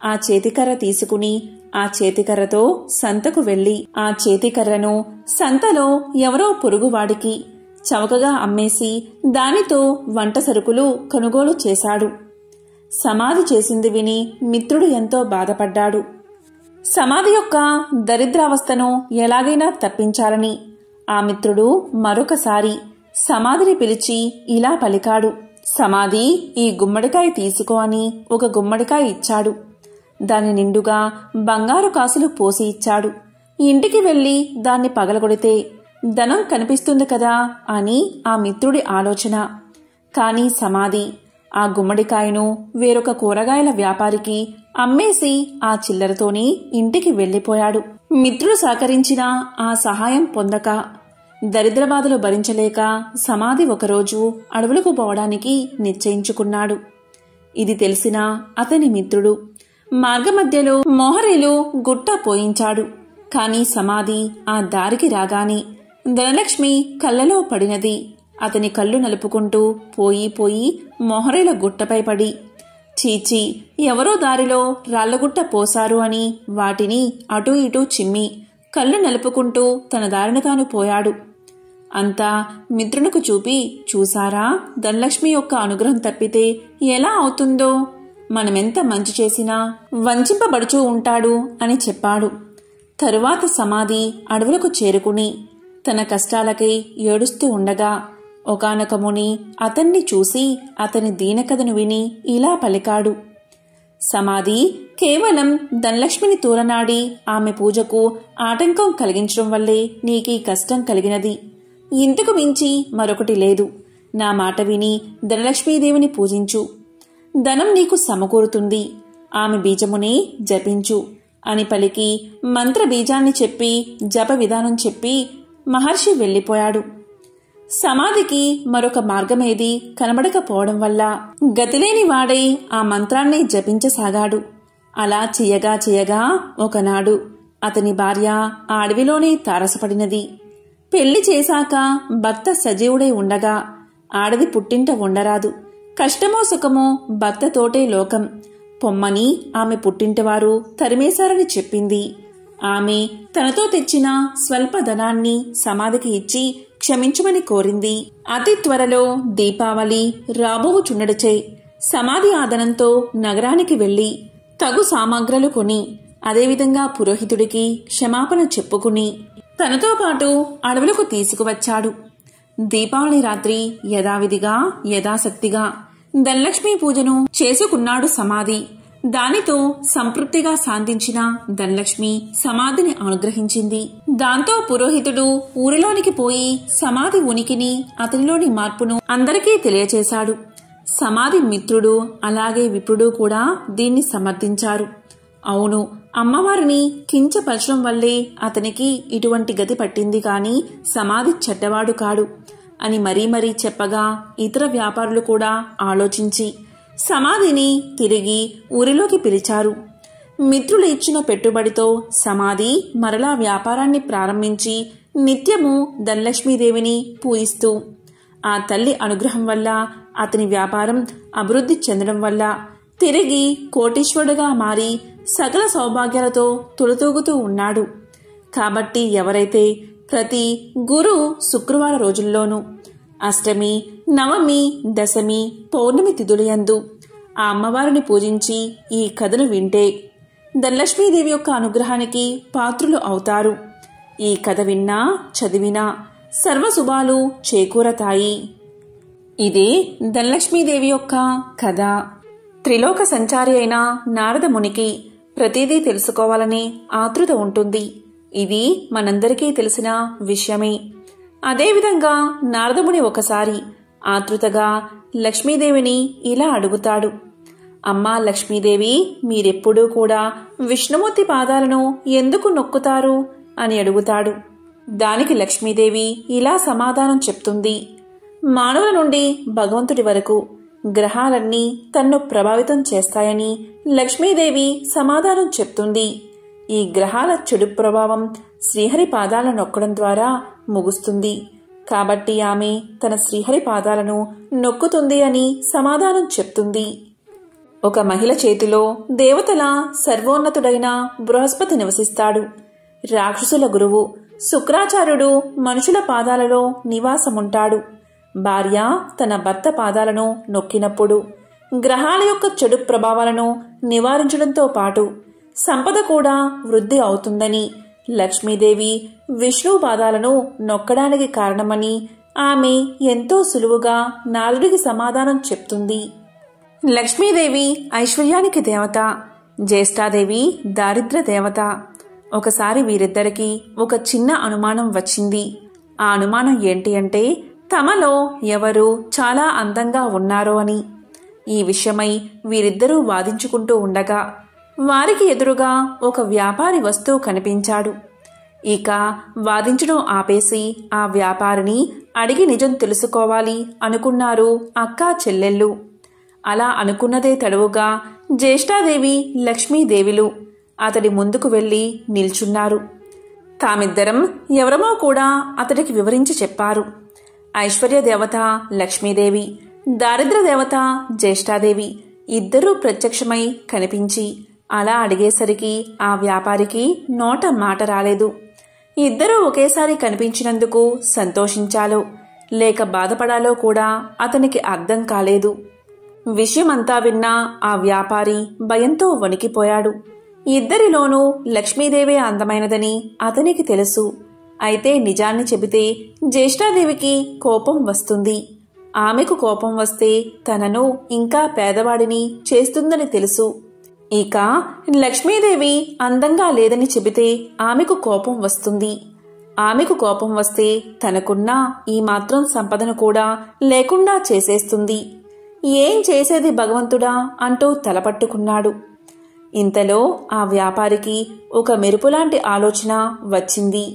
ఆ చేతికర్ర తీసుకుని ఆ చేతికర్రతో సంతకు వెళ్లి ఆ చేతికర్రను సంతలో ఎవరో పొరుగువాడికి చవకగా అమ్మేసి దానితో వంట సరుకులు కొనుగోలు చేశాడు. సమాధి చేసింది విని మిత్రుడు ఎంతో బాధపడ్డాడు. సమాధి యొక్క దరిద్రావస్థను ఎలాగైనా తప్పించాలని ఆ మిత్రుడు మరొకసారి సమాధిని పిలిచి ఇలా పలికాడు: సమాధి, ఈ గుమ్మడికాయ తీసుకో అని ఒక గుమ్మడికాయ ఇచ్చాడు. దాని నిండుగా బంగారు కాసులు పోసి ఇచ్చాడు. ఇంటికి వెళ్లి దాన్ని పగలగొడితే ధనం కనిపిస్తుంది కదా అని ఆ మిత్రుడి ఆలోచన. కాని సమాధి ఆ గుమ్మడికాయను వేరొక కూరగాయల వ్యాపారికి అమ్మేసి ఆ చిల్లరతోని ఇంటికి వెళ్లిపోయాడు. మిత్రుడు సహకరించిన ఆ సహాయం పొందక దరిద్రబాధలు భరించలేక సమాధి ఒకరోజు అడవులకు పోవడానికి నిశ్చయించుకున్నాడు. ఇది తెలిసిన అతని మిత్రుడు మార్గమధ్యలో మోహరేలు గుట్ట పోయించాడు. కాని సమాధి ఆ దారికి రాగానే ధనలక్ష్మి కళ్ళలో పడినది. అతని కళ్ళు నలుపుకుంటూ పోయి పోయి మోహరేల గుట్టపై పడి, చీచి, ఎవరో దారిలో రాళ్లగుట్ట పోశారు అని వాటిని అటూ ఇటూ చిమ్మి కళ్ళు నలుపుకుంటూ తన దారిన తాను పోయాడు. అంతా మిత్రునికి చూపి, చూసారా, ధనలక్ష్మి యొక్క అనుగ్రహం తప్పితే ఎలా అవుతుందో, మనమెంత మంచి చేసినా వంచింపబడుచూ ఉంటాడు అని చెప్పాడు. తరువాత సమాధి అడవులకు చేరుకుని తన కష్టాలకై ఏడుస్తూ ఉండగా ఒకానొక ముని అతన్ని చూసి అతని దీనకథను విని ఇలా పలికాడు: సమాధి, కేవలం ధనలక్ష్మిని తూలనాడి ఆమె పూజకు ఆటంకం కలిగించడం వల్లే నీకీ కష్టం కలిగినది. ఇంతకు మించి మరొకటి లేదు. నా మాట విని ధనలక్ష్మీదేవిని పూజించు. ధనం నీకు సమకూరుతుంది. ఆమె బీజమునే జపించు. అని పలికి మంత్రబీజాన్ని చెప్పి జప విధానం చెప్పి మహర్షి వెళ్ళిపోయాడు. సమాధికి మరొక మార్గమేది కనబడకపోవడం వల్ల గతిలేని వాడై ఆ మంత్రాన్ని జపించసాగాడు. అలా చేయగా ఒకనాడు అతని భార్య ఆ అడవిలోనే తారసపడినది. పెళ్లి చేశాక భర్త సజీవుడై ఉండగా ఆడది పుట్టింట ఉండరాదు, కష్టమో సుఖమో భర్తతోటే లోకం పొమ్మని ఆమె పుట్టింటివారు తరిమేశారని చెప్పింది. ఆమె తనతో తెచ్చిన స్వల్ప ధనాన్ని సమాధికి ఇచ్చి క్షమించమని కోరింది. అతి త్వరలో దీపావళి రాబోవుచుండడిచే సమాధి ఆదనంతో నగరానికి వెళ్లి తగు సామాగ్రలు కొని అదేవిధంగా పురోహితుడికి క్షమాపణ చెప్పుకుని తనతో పాటు అడవులకు తీసుకువచ్చాడు. దీపావళి రాత్రి యథావిధిగా యథాశక్తిగా ధనలక్ష్మీ పూజను చేసుకున్నాడు సమాధి. దానితో సంతృప్తిగా శాంతించిన ధనలక్ష్మి సమాధిని అనుగ్రహించింది. దాంతో పురోహితుడు ఊరిలోనికి పోయి సమాధి ఉనికిని అతనిలోని మార్పును అందరికీ తెలియచేశాడు. సమాధి మిత్రుడు అలాగే విప్రుడు కూడా దీన్ని సమర్థించారు. అవును, అమ్మవారిని కించపరచడం వల్లే అతనికి ఇటువంటి గతి పట్టింది కాని సమాధి చెడ్డవాడు కాడు అని మరీ చెప్పగా ఇతర వ్యాపారులు కూడా ఆలోచించి సమాధిని తిరిగి ఊరిలోకి పిలిచారు. మిత్రులు ఇచ్చిన పెట్టుబడితో సమాధి మరలా వ్యాపారాన్ని ప్రారంభించి నిత్యము ధనలక్ష్మీదేవిని పూజిస్తూ ఆ తల్లి అనుగ్రహం వల్ల అతని వ్యాపారం అభివృద్ధి చెందడం వల్ల తిరిగి కోటీశ్వరుడుగా మారి సకల సౌభాగ్యాలతో తులతూగుతూ ఉన్నాడు. కాబట్టి ఎవరైతే ప్రతి గురు శుక్రవార రోజుల్లోనూ అష్టమి, నవమి, దశమి, పౌర్ణమి తిథులయందు ఆ అమ్మవారిని పూజించి ఈ కథను వింటే ధనలక్ష్మీదేవి యొక్క అనుగ్రహానికి పాత్రులు అవుతారు. ఈ కథ విన్నా చదివినా సర్వశుభాలు చేకూరతాయి. ఇదే ధనలక్ష్మీదేవి యొక్క కథ. త్రిలోక సంచారి అయిన నారద మునికి ప్రతిదీ తెలుసుకోవాలనే ఆతృత ఉంటుంది. ఇది మనందరికీ తెలిసిన విషయమే. అదేవిధంగా నారదముని ఒకసారి ఆతృతగా లక్ష్మీదేవిని ఇలా అడుగుతాడు. అమ్మా లక్ష్మీదేవి, మీరెప్పుడూ కూడా విష్ణుమూర్తి పాదాలను ఎందుకు నొక్కుతారు అని అడుగుతాడు. దానికి లక్ష్మీదేవి ఇలా సమాధానం చెప్తుంది. మానవుల నుండి భగవంతుడి వరకు గ్రహాలన్నీ తన్ను ప్రభావితం చేస్తాయని లక్ష్మీదేవి సమాధానం చెప్తుంది. ఈ గ్రహాల చెడు ప్రభావం శ్రీహరి పాదాలను నొక్కడం ద్వారా ముగుస్తుంది. కాబట్టి ఆమె తన శ్రీహరి పాదాలను నొక్కుతుంది అని సమాధానం చెప్తుంది. ఒక మహిళ చేతిలో దేవతల సర్వోన్నతుడైన బృహస్పతి నివసిస్తాడు. రాక్షసుల గురువు శుక్రాచార్యుడు మనుషుల పాదాలలో నివాసముంటాడు. భార్య తన భర్త పాదాలను నొక్కినప్పుడు గ్రహాల యొక్క చెడు ప్రభావాలను నివారించడంతో పాటు సంపద కూడా వృద్ధి అవుతుందని లక్ష్మీదేవి విష్ణు పాదాలను నొక్కడానికి కారణమని ఆమె ఎంతో సులువుగా నారదుడికి సమాధానం చెప్తుంది. లక్ష్మీదేవి ఐశ్వర్యానికి దేవత, జ్యేష్ఠాదేవి దారిద్ర్య దేవత. ఒకసారి వీరిద్దరికీ ఒక చిన్న అనుమానం వచ్చింది. ఆ అనుమానం ఏంటి అంటే తమలో ఎవరు చాలా అందంగా ఉన్నారో అని. ఈ విషయమై వీరిద్దరూ వాదించుకుంటూ ఉండగా వారికి ఎదురుగా ఒక వ్యాపారి వస్తువు కనిపించాడు. ఇక వాదించడం ఆపేసి ఆ వ్యాపారిని అడిగి నిజం తెలుసుకోవాలి అనుకున్నారు అక్కా చెల్లెళ్ళు. అలా అనుకున్నదే తడవుగా జ్యేష్ఠాదేవి లక్ష్మీదేవిలు అతడి ముందుకు వెళ్లి నిల్చున్నారు. తామిద్దరం ఎవరమో కూడా అతడికి వివరించి చెప్పారు. ఐశ్వర్య దేవత లక్ష్మీదేవి, దారిద్ర్య దేవత జ్యేష్ఠాదేవి ఇద్దరూ ప్రత్యక్షమై కనిపించి అలా అడిగేసరికి ఆ వ్యాపారికి నోట మాట రాలేదు. ఇద్దరూ ఒకేసారి కనిపించినందుకు సంతోషించాలో లేక బాధపడాలో కూడా అతనికి అర్థం కాలేదు. విషయమంతా విన్న ఆ వ్యాపారి భయంతో వణికిపోయాడు. ఇద్దరిలోనూ లక్ష్మీదేవే అందమైనదని అతనికి తెలుసు. అయితే నిజాన్ని చెబితే జ్యేష్ఠాదేవికి కోపం వస్తుంది. ఆమెకు కోపం వస్తే తనను ఇంకా పేదవాడిని చేస్తుందని తెలుసు. ఇక లక్ష్మీదేవి అందంగా లేదని చెబితే ఆమెకు కోపం వస్తుంది. ఆమెకు కోపం వస్తే తనకున్న ఈ మాత్రం సంపదను కూడా లేకుండా చేసేస్తుంది. ఏం చేసేది భగవంతుడా అంటూ తలపట్టుకున్నాడు. ఇంతలో ఆ వ్యాపారికి ఒక మెరుపులాంటి ఆలోచన వచ్చింది.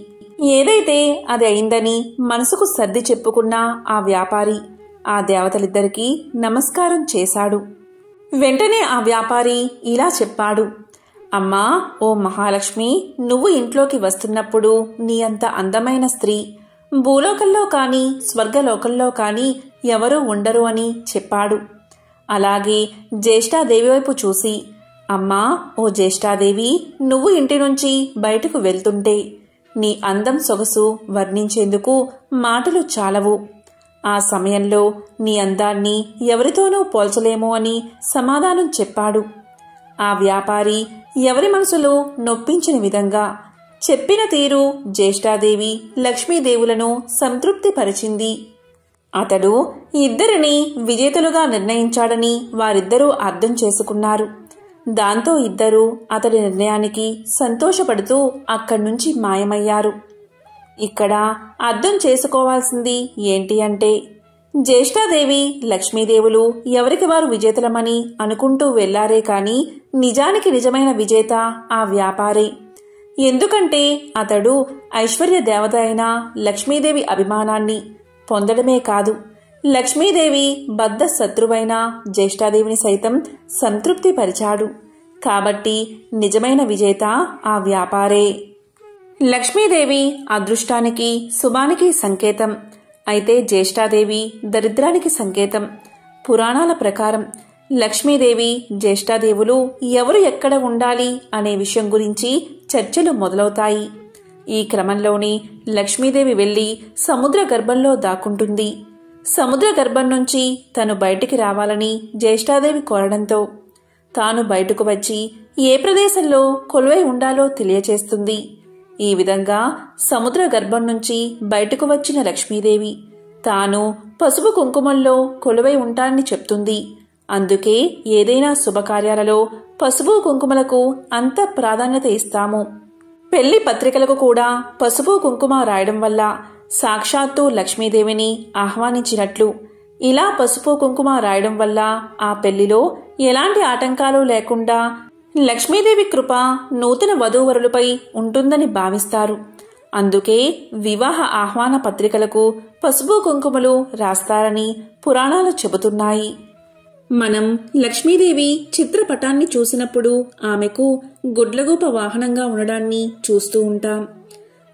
ఏదైతే అది అయిందని మనసుకు సర్ది చెప్పుకున్న ఆ వ్యాపారి ఆ దేవతలిద్దరికీ నమస్కారం చేశాడు. వెంటనే ఆ వ్యాపారి ఇలా చెప్పాడు, అమ్మా, ఓ మహాలక్ష్మి, నువ్వు ఇంట్లోకి వస్తున్నప్పుడు నీ అంత అందమైన స్త్రీ భూలోకంలో కాని స్వర్గలోకంలో కాని ఎవరూ ఉండరు అని చెప్పాడు. అలాగే జ్యేష్ఠాదేవి వైపు చూసి, అమ్మా, ఓ జ్యేష్ఠాదేవి, నువ్వు ఇంటి నుంచి బయటకు వెళ్తుంటే నీ అందం సొగసు వర్ణించేందుకు మాటలు చాలవు. ఆ సమయంలో నీ అందాన్ని ఎవరితోనూ పోల్చలేము అని సమాధానం చెప్పాడు. ఆ వ్యాపారి ఎవరి మనసులో నొప్పించని విధంగా చెప్పిన తీరు జ్యేష్ఠాదేవి లక్ష్మీదేవులను సంతృప్తిపరిచింది. అతడు ఇద్దరిని విజేతలుగా నిర్ణయించాడని వారిద్దరూ అర్థం చేసుకున్నారు. దాంతో ఇద్దరూ అతడి నిర్ణయానికి సంతోషపడుతూ అక్కడ్నుంచి మాయమయ్యారు. ఇక్కడ అర్థం చేసుకోవాల్సింది ఏంటి అంటే, జ్యేష్ఠాదేవి లక్ష్మీదేవులు ఎవరికి వారు విజేతలమని అనుకుంటూ వెళ్లారే కాని నిజానికి నిజమైన విజేత ఆ వ్యాపారే. ఎందుకంటే అతడు ఐశ్వర్య దేవత అయిన లక్ష్మీదేవి అభిమానాన్ని పొందడమే కాదు, లక్ష్మీదేవి బద్ధ శత్రువైన జ్యేష్ఠాదేవిని సైతం సంతృప్తిపరిచాడు. కాబట్టి నిజమైన విజేత ఆ వ్యాపారే. లక్ష్మీదేవి అదృష్టానికి శుభానికి సంకేతం, అయితే జ్యేష్ఠాదేవి దరిద్రానికి సంకేతం. పురాణాల ప్రకారం లక్ష్మీదేవి జ్యేష్ఠాదేవులు ఎవరు ఎక్కడ ఉండాలి అనే విషయం గురించి చర్చలు మొదలవుతాయి. ఈ క్రమంలోనే లక్ష్మీదేవి వెళ్లి సముద్ర గర్భంలో దాక్కుంటుంది. సముద్ర గర్భం నుంచి తను బయటికి రావాలని జ్యేష్ఠాదేవి కోరడంతో తాను బయటకు వచ్చి ఏ ప్రదేశంలో కొలువై ఉండాలో తెలియచేస్తుంది. ఈ విధంగా సముద్ర గర్భం నుంచి బయటకు వచ్చిన లక్ష్మీదేవి తాను పసుపు కుంకుమల్లో కొలువై ఉంటానని చెప్తుంది. అందుకే ఏదైనా శుభకార్యాలలో పసుపు కుంకుమలకు అంత ప్రాధాన్యత ఇస్తాము. పెళ్లి పత్రికలకు కూడా పసుపు కుంకుమ రాయడం వల్ల సాక్షాత్తు లక్ష్మీదేవిని ఆహ్వానించినట్లు. ఇలా పసుపు కుంకుమ రాయడం వల్ల ఆ పెళ్లిలో ఎలాంటి ఆటంకాలు లేకుండా లక్ష్మీదేవి కృప నూతన వధూవరులపై ఉంటుందని భావిస్తారు. అందుకే వివాహ ఆహ్వాన పత్రికలకు పసుపు కుంకుమలు రాస్తారని పురాణాలు చెబుతున్నాయి. మనం లక్ష్మీదేవి చిత్రపటాన్ని చూసినప్పుడు ఆమెకు గుడ్లగూప వాహనంగా ఉండడాన్ని చూస్తూ ఉంటాం.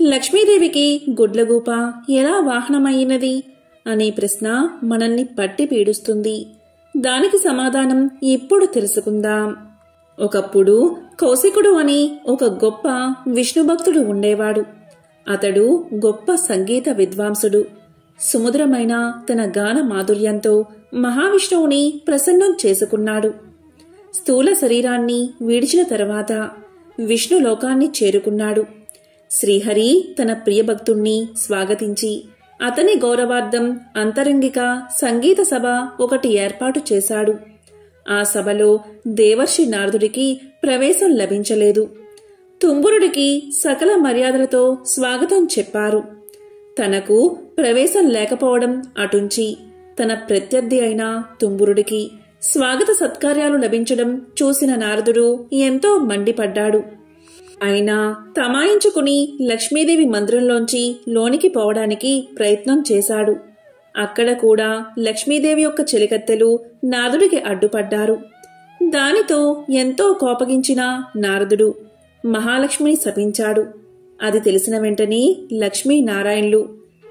లక్ష్మీదేవికి గుడ్లగూప ఎలా వాహనమైనది అనే ప్రశ్న మనల్ని పట్టి పీడుస్తుంది. దానికి సమాధానం ఇప్పుడు తెలుసుకుందాం. ఒకప్పుడు కౌశికుడు అని ఒక గొప్ప విష్ణుభక్తుడు ఉండేవాడు. అతడు గొప్ప సంగీత విద్వాంసుడు. సుమధురమైన తన గాన మాధుర్యంతో మహావిష్ణువుని ప్రసన్నం చేసుకున్నాడు. స్థూల శరీరాన్ని విడిచిన తర్వాత విష్ణు లోకాన్ని చేరుకున్నాడు. శ్రీహరి తన ప్రియభక్తుణ్ణి స్వాగతించి అతని గౌరవార్థం అంతరంగిక సంగీత సభ ఒకటి ఏర్పాటు చేశాడు. ఆ సభలో దేవర్షి నారదుడికి ప్రవేశం లభించలేదు. తుంబురుడికి సకల మర్యాదలతో స్వాగతం చెప్పారు. తనకు ప్రవేశం లేకపోవడం అటుంచి తన ప్రత్యర్థి అయిన తుంబురుడికి స్వాగత సత్కార్యాలు లభించడం చూసిన నారదుడు ఎంతో మండిపడ్డాడు. అయినా తమాయించుకుని లక్ష్మీదేవి మందిరంలోంచి లోనికి పోవడానికి ప్రయత్నం చేశాడు. అక్కడ కూడా లక్ష్మీదేవి యొక్క చెలికత్తెలు నారదుడికి అడ్డుపడ్డారు. దానితో ఎంతో కోపగించిన నారదుడు మహాలక్ష్మిని శపించాడు. అది తెలిసిన వెంటనే లక్ష్మీనారాయణులు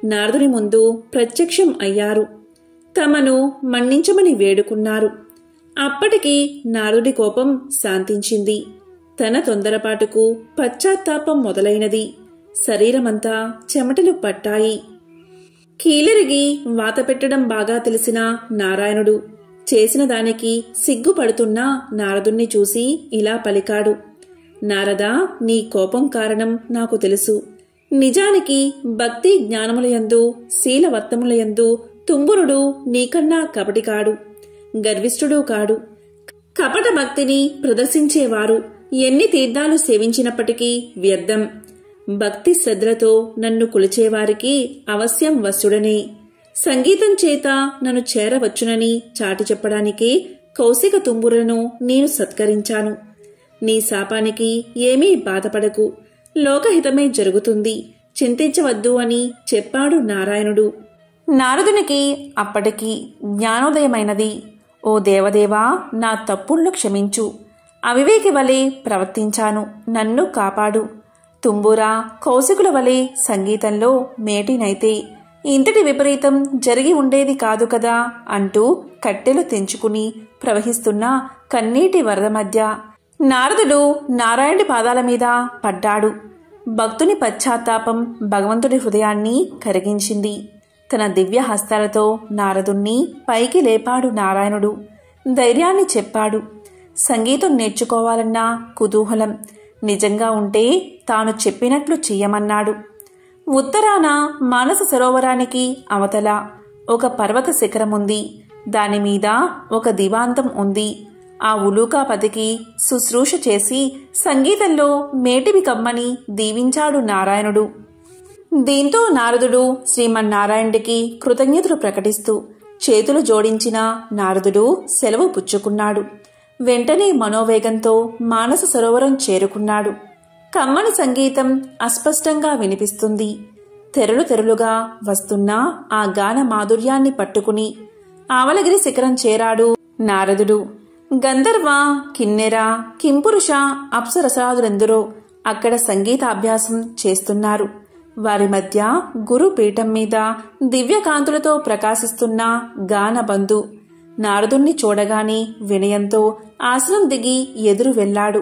నారదుని ముందు ప్రత్యక్షం అయ్యారు. తమను మన్నించమని వేడుకున్నారు. అప్పటికి నారదుడి కోపం శాంతించింది. తన తొందరపాటుకు పశ్చాత్తాపం మొదలైనది. శరీరమంతా చెమటలు పట్టాయి. కీలరిగి వాత పెట్టడం బాగా తెలిసిన నారాయణుడు చేసిన దానికి సిగ్గుపడుతున్న నారదుణ్ణి చూసి ఇలా పలికాడు. నారదా, నీ కోపం కారణం నాకు తెలుసు. నిజానికి భక్తి జ్ఞానములయందు శీలవర్తములయందు తుంబురుడు నీకన్నా కపటి కాడు, గర్విష్ఠుడు కాడు. కపట భక్తిని ప్రదర్శించేవారు ఎన్ని తీర్థాలు సేవించినప్పటికీ వ్యర్థం. భక్తి శ్రద్ధలతో నన్ను కొలిచేవారికి అవశ్యం వశుడనే. సంగీతం చేత నన్ను చేరవచ్చునని చాటి చెప్పడానికే కౌశిక తుంబురులను నేను సత్కరించాను. నీ శాపానికి ఏమీ బాధపడకు, లోకహితమే జరుగుతుంది, చింతించవద్దు అని చెప్పాడు నారాయణుడు. నారదునికి అప్పటికి జ్ఞానోదయమైనది. ఓ దేవదేవా, నా తప్పులను క్షమించు, అవివేకి వలె ప్రవర్తించాను, నన్ను కాపాడు. తుంబురా కౌశికుల వలె సంగీతంలో మేటినైతే ఇంతటి విపరీతం జరిగి ఉండేది కాదు కదా అంటూ కట్టెలు తెంచుకుని ప్రవహిస్తున్న కన్నీటి వరద మధ్య నారదుడు నారాయణుడి పాదాల మీద పడ్డాడు. భక్తుని పశ్చాత్తాపం భగవంతుడి హృదయాన్ని కరిగించింది. తన దివ్య హస్తాలతో నారదుణ్ణి పైకి లేపాడు నారాయణుడు. ధైర్యాన్ని చెప్పాడు. సంగీతం నేర్చుకోవాలన్న కుతూహలం నిజంగా ఉంటే తాను చెప్పినట్లు చెయ్యమన్నాడు. ఉత్తరాన మానస సరోవరానికి అవతల ఒక పర్వత శిఖరముంది. దానిమీద ఒక దివాంతం ఉంది. ఆ ఉలూకాపతికి శుశ్రూష చేసి సంగీతంలో మేటివి కమ్మని దీవించాడు నారాయణుడు. దీంతో నారదుడు శ్రీమన్నారాయణుడికి కృతజ్ఞతలు ప్రకటిస్తూ చేతులు జోడించిన నారదుడు సెలవు పుచ్చుకున్నాడు. వెంటనే మనోవేగంతో మానస సరోవరం చేరుకున్నాడు. కమ్మని సంగీతం అస్పష్టంగా వినిపిస్తుంది. తెరలు తెరలుగా వస్తున్న ఆ గాన మాధుర్యాన్ని పట్టుకుని ఆవలగిరి శిఖరం చేరాడు నారదుడు. గంధర్వ, కిన్నెర, కింపురుష, అప్సరసాదులెందరో అక్కడ సంగీతాభ్యాసం చేస్తున్నారు. వారి మధ్య గురు పీఠం మీద దివ్యకాంతులతో ప్రకాశిస్తున్న గానబంధు నారదుణ్ణి చూడగానే వినయంతో ఆసనం దిగి ఎదురు వెళ్లాడు.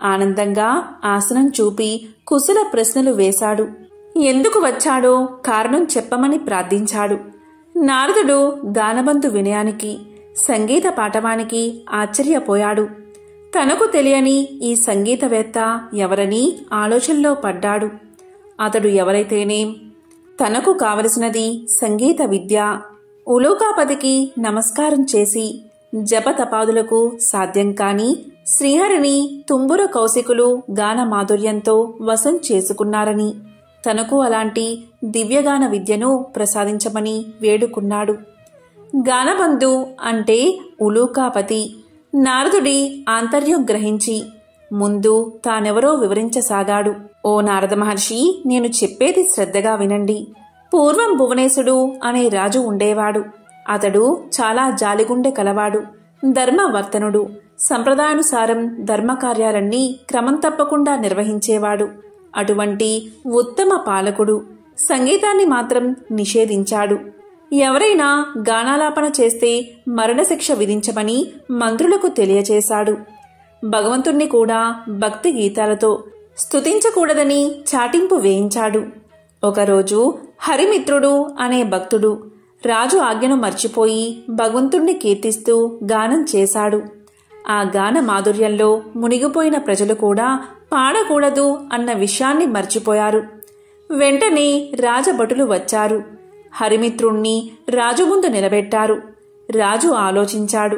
ఆనందంగా ఆసనం చూపి కుశల ప్రశ్నలు వేశాడు. ఎందుకు వచ్చాడో కారణం చెప్పమని ప్రార్థించాడు. నారదుడు గానబంధు వినయానికి, సంగీత పాఠవానికి ఆశ్చర్యపోయాడు. తనకు తెలియని ఈ సంగీతవేత్త ఎవరని ఆలోచనలో పడ్డాడు. అతడు ఎవరైతేనేం, తనకు కావలసినది సంగీత విద్య. ఉలూకాపతికి నమస్కారం చేసి జపతపాదులకు సాధ్యం కాని శ్రీహరిని తుంబుర కౌశికులు గాన మాధుర్యంతో వశం చేసుకున్నారని, తనకు అలాంటి దివ్యగాన విద్యను ప్రసాదించమని వేడుకున్నాడు. గానబంధు అంటే ఉలూకాపతి. నారదుడి ఆంతర్యం గ్రహించి ముందు తానెవరో వివరించసాగాడు. ఓ నారద మహర్షి, నేను చెప్పేది శ్రద్ధగా వినండి. పూర్వం భువనేశుడు అనే రాజు ఉండేవాడు. అతడు చాలా జాలిగుండె కలవాడు, ధర్మవర్తనుడు. సంప్రదాయానుసారం ధర్మకార్యాలన్నీ క్రమం తప్పకుండా నిర్వహించేవాడు. అటువంటి ఉత్తమ పాలకుడు సంగీతాన్ని మాత్రం నిషేధించాడు. ఎవరైనా గానాలాపన చేస్తే మరణశిక్ష విధించమని మంత్రులకు తెలియచేశాడు. భగవంతుణ్ణి కూడా భక్తి గీతాలతో స్తుతించకూడదని చాటింపు వేయించాడు. ఒకరోజు హరిమిత్రుడు అనే భక్తుడు రాజు ఆజ్ఞను మర్చిపోయి భగవంతుణ్ణి కీర్తిస్తూ గానం చేశాడు. ఆ గాన మాధుర్యంలో మునిగిపోయిన ప్రజలు కూడా పాడకూడదు అన్న విషయాన్ని మర్చిపోయారు. వెంటనే రాజభటులు వచ్చారు. హరిమిత్రుణ్ణి రాజు ముందు నిలబెట్టారు. రాజు ఆలోచించాడు.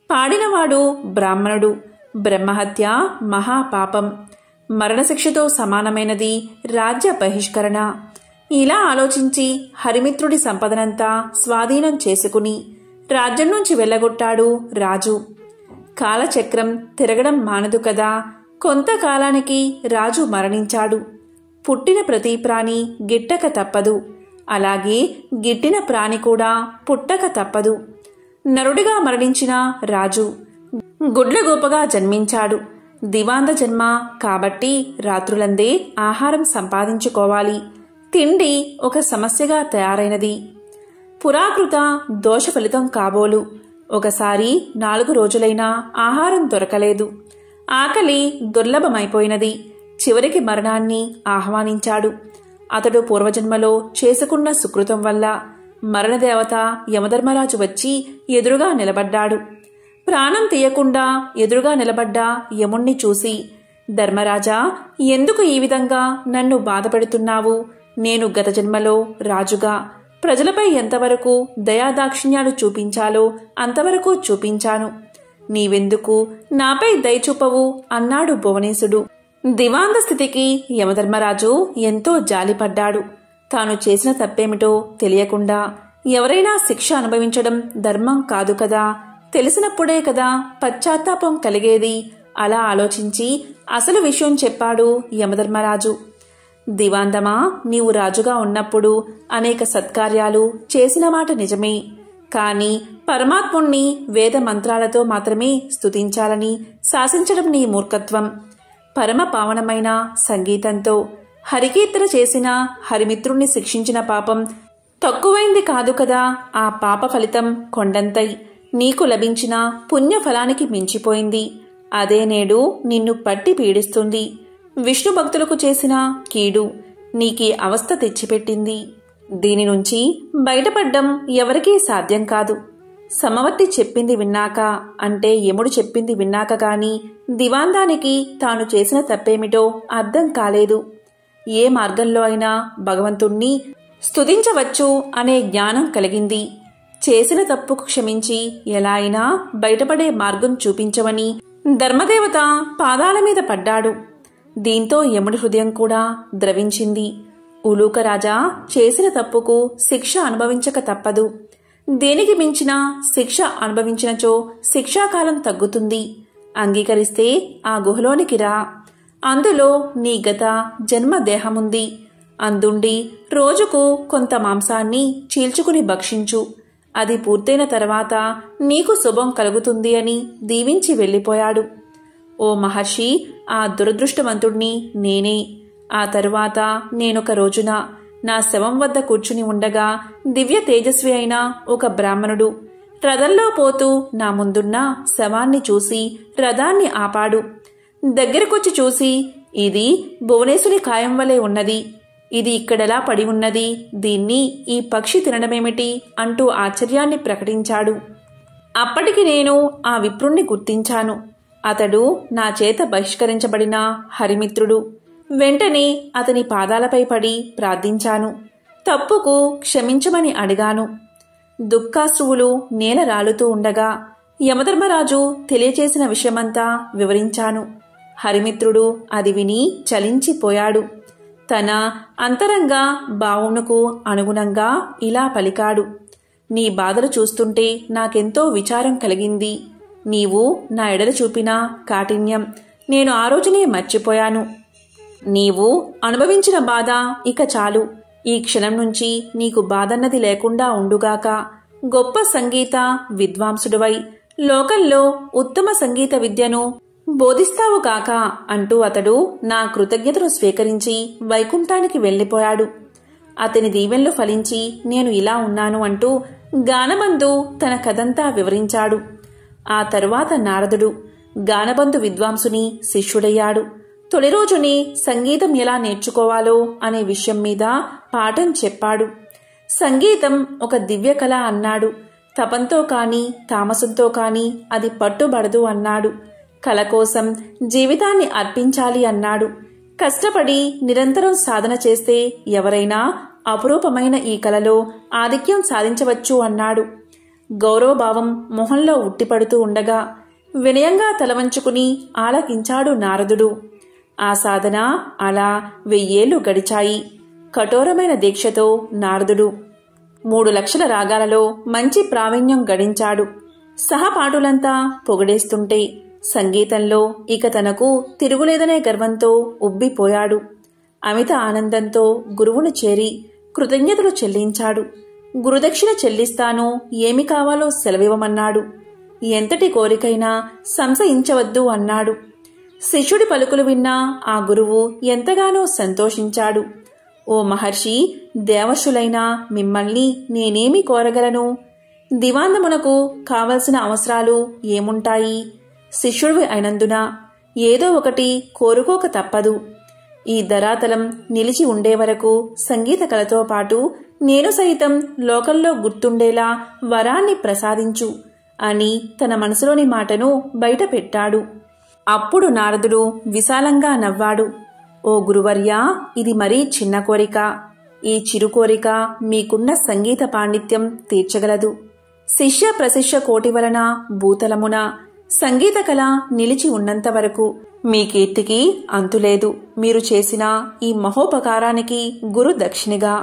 పాడినవాడు బ్రాహ్మణుడు. బ్రహ్మహత్య మహాపాపం, మరణశిక్షతో సమానమైనది రాజ్య బహిష్కరణ. ఇలా ఆలోచించి హరిమిత్రుడి సంపదనంతా స్వాధీనం చేసుకుని రాజ్యం నుంచి వెళ్లగొట్టాడు రాజు. కాలచక్రం తిరగడం మానదు కదా. కొంతకాలానికి రాజు మరణించాడు. పుట్టిన ప్రతి ప్రాణి గిట్టక తప్పదు. అలాగే గిట్టిన ప్రాణి కూడా పుట్టక తప్పదు. నరుడిగా మరణించిన రాజు గుడ్లగోపగా జన్మించాడు. దివాంద జన్మ కాబట్టి రాత్రులందే ఆహారం సంపాదించుకోవాలి. తిండి ఒక సమస్యగా తయారైనది. పురాకృత దోష ఫలితం కాబోలు. ఒకసారి 4 రోజులైనా ఆహారం దొరకలేదు. ఆకలి దుర్లభమైపోయినది. చివరికి మరణాన్ని ఆహ్వానించాడు. అతడు పూర్వజన్మలో చేసుకున్న సుకృతం వల్ల మరణదేవత యమధర్మరాజు వచ్చి ఎదురుగా నిలబడ్డాడు. ప్రాణం తీయకుండా ఎదురుగా నిలబడ్డ యముణ్ణి చూసి, ధర్మరాజా, ఎందుకు ఈ విధంగా నన్ను బాధపెడుతున్నావు? నేను గత జన్మలో రాజుగా ప్రజలపై ఎంతవరకు దయాదాక్షిణ్యాలు చూపించాలో అంతవరకు చూపించాను. నీవెందుకు నాపై దయ చూపవు అన్నాడు భువనేశుడు. దివాంద స్థితికి యమధర్మరాజు ఎంతో జాలిపడ్డాడు. తాను చేసిన తప్పేమిటో తెలియకుండా ఎవరైనా శిక్ష అనుభవించడం ధర్మం కాదు కదా. తెలిసినప్పుడే కదా పశ్చాత్తాపం కలిగేది. అలా ఆలోచించి అసలు విషయం చెప్పాడు యమధర్మరాజు. దివాందమా, నీవు రాజుగా ఉన్నప్పుడు అనేక సత్కార్యాలు చేసిన మాట నిజమే. కాని పరమాత్ముణ్ణి వేద మంత్రాలతో మాత్రమే స్తుతించాలని శాసించడం నీ మూర్ఖత్వం. పరమ పావనమైన సంగీతంతో హరికీర్తన చేసిన హరిమిత్రుణ్ణి శిక్షించిన పాపం తక్కువైంది కాదు కదా. ఆ పాప ఫలితం కొండంతై నీకు లభించిన పుణ్యఫలానికి మించిపోయింది. అదే నేడు నిన్ను పట్టి పీడిస్తుంది. విష్ణు భక్తులకు చేసిన కీడు నీకీ అవస్థ తెచ్చిపెట్టింది. దీని నుంచి బయటపడ్డం ఎవరికీ సాధ్యం కాదు. సమవర్తి చెప్పింది విన్నాక, అంటే యముడు చెప్పింది విన్నాక గాని దివాందానికి తాను చేసిన తప్పేమిటో అర్థం కాలేదు. ఏ మార్గంలో అయినా భగవంతుణ్ణి స్తుతించవచ్చు అనే జ్ఞానం కలిగింది. చేసిన తప్పుకు క్షమించి ఎలా అయినా బయటపడే మార్గం చూపించమని ధర్మదేవత పాదాల మీద పడ్డాడు. దీంతో యముడి హృదయం కూడా ద్రవించింది. ఉలూకరాజా, చేసిన తప్పుకు శిక్ష అనుభవించక తప్పదు. దేనికి మించిన శిక్ష అనుభవించినచో శిక్షాకాలం తగ్గుతుంది. అంగీకరిస్తే ఆ గుహలోనికి రా. అందులో నీ గత జన్మ దేహముంది. అందుండి రోజుకు కొంత మాంసాన్ని చీల్చుకుని భక్షించు. అది పూర్తయిన తర్వాత నీకు శుభం కలుగుతుంది అని దీవించి వెళ్ళిపోయాడు. ఓ మహర్షి, ఆ దురదృష్టవంతుణ్ణి నేనే. ఆ తరువాత నేనొక రోజున నా శవం వద్ద కూర్చుని ఉండగా దివ్య తేజస్వి అయిన ఒక బ్రాహ్మణుడు రథంలో పోతూ నా ముందున్న శవాన్ని చూసి రథాన్ని ఆపాడు. దగ్గరకొచ్చి చూసి, ఇది భువనేశ్వరి కాయం వలె ఉన్నది. ఇది ఇక్కడెలా పడి ఉన్నది? దీన్ని ఈ పక్షి తినడమేమిటి అంటూ ఆశ్చర్యాన్ని ప్రకటించాడు. అప్పటికి నేను ఆ విప్రుణ్ణి గుర్తించాను. అతడు నా చేత బహిష్కరించబడిన హరిమిత్రుడు. వెంటనే అతని పాదాలపై పడి ప్రార్థించాను. తప్పుకు క్షమించమని అడిగాను. దుఃఖాశ్రువులు నేల రాలుతూ ఉండగా యమధర్మరాజు తెలియచేసిన విషయమంతా వివరించాను. హరిమిత్రుడు అది విని చలించిపోయాడు. తన అంతరంగ భావమునకు అనుగుణంగా ఇలా పలికాడు. నీ బాధలు చూస్తుంటే నాకెంతో విచారం కలిగింది. నీవు నా ఎడల చూపిన కాఠిన్యం నేను ఆ రోజునే మర్చిపోయాను. నీవు అనుభవించిన బాధ ఇక చాలు. ఈ క్షణం నుంచి నీకు బాధన్నది లేకుండా ఉండుగాక. గొప్ప సంగీత విద్వాంసుడివై లోకంలో ఉత్తమ సంగీత విద్యను బోధిస్తావు కాక అంటూ అతడు నా కృతజ్ఞతను స్వీకరించి వైకుంఠానికి వెళ్ళిపోయాడు. అతని దీవెనలు ఫలించి నేను ఇలా ఉన్నాను అంటూ గానబంధు తన కథంతా వివరించాడు. ఆ తరువాత నారదుడు గానబంధు విద్వాంసుని శిష్యుడయ్యాడు. తొలి రోజునే సంగీతం ఎలా నేర్చుకోవాలో అనే విషయం మీద పాఠం చెప్పాడు. సంగీతం ఒక దివ్య కళ అన్నాడు. తపంతో కాని తామసంతో కాని అది పట్టుబడదు అన్నాడు. కళ కోసం జీవితాన్ని అర్పించాలి అన్నాడు. కష్టపడి నిరంతరం సాధన చేస్తే ఎవరైనా అపురూపమైన ఈ కళలో ఆధిక్యం సాధించవచ్చు అన్నాడు. గౌరవభావం మొహంలో ఉట్టిపడుతూ ఉండగా వినయంగా తలవంచుకుని ఆలకించాడు నారదుడు. ఆ సాధన అలా 1000 ఏళ్లు గడిచాయి. కఠోరమైన దీక్షతో నారదుడు 3 లక్షల రాగాలలో మంచి ప్రావీణ్యం గడించాడు. సహపాఠులంతా పొగిడేస్తుంటే సంగీతంలో ఇక తనకు తిరుగులేదనే గర్వంతో ఉబ్బిపోయాడు. అమిత ఆనందంతో గురువును చేరి కృతజ్ఞతలు చెల్లించాడు. గురుదక్షిణ చెల్లిస్తాను, ఏమి కావాలో సెలవివ్వమన్నాడు. ఎంతటి కోరికైనా సంశయించవద్దు అన్నాడు. శిష్యుడి పలుకులు విన్న ఆ గురువు ఎంతగానో సంతోషించాడు. ఓ మహర్షి, దేవర్షులైన మిమ్మల్ని నేనేమి కోరగలను? దివాందమునకు కావలసిన అవసరాలు ఏముంటాయి? శిష్యుడివి అయినందున ఏదో ఒకటి కోరుకోక తప్పదు. ఈ ధరాతలం నిలిచి ఉండే వరకు సంగీత కళతో పాటు నేను సైతం లోకంలో గుర్తుండేలా వరాన్ని ప్రసాదించు అని తన మనసులోని మాటను బయట పెట్టాడు. అప్పుడు నారదుడు విశాలంగా నవ్వాడు. ఓ గురువర్యా, ఇది మరీ చిన్న కోరిక. ఈ చిరు కోరిక మీకున్న సంగీత పాండిత్యం తీర్చగలదు. శిష్య ప్రశిష్య కోటి వలన భూతలమున సంగీత కళ నిలిచి ఉన్నంత వరకు మీ కీర్తికి అంతులేదు. మీరు చేసిన ఈ మహోపకారానికి గురు దక్షిణిగా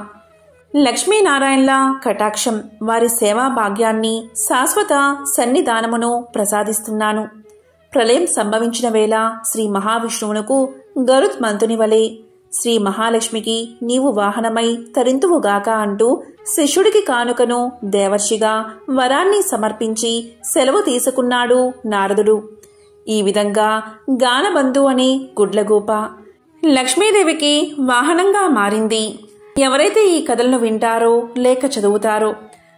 లక్ష్మీనారాయణల కటాక్షం, వారి సేవా భాగ్యాన్ని, శాశ్వత సన్నిధానమును ప్రసాదిస్తున్నాను. ప్రళయం సంభవించిన వేళ శ్రీ మహావిష్ణువునకు గరుత్మంతుని వలె శ్రీ మహాలక్ష్మికి నీవు వాహనమై తరింతువుగాక అంటూ శిష్యుడికి కానుకను దేవర్షిగా వరాన్ని సమర్పించి సెలవు తీసుకున్నాడు నారదుడు. ఈ విధంగా గానబంధు అనే గుడ్లగూప లక్ష్మీదేవికి వాహనంగా మారింది. ఎవరైతే ఈ కథలను వింటారో లేక చదువుతారో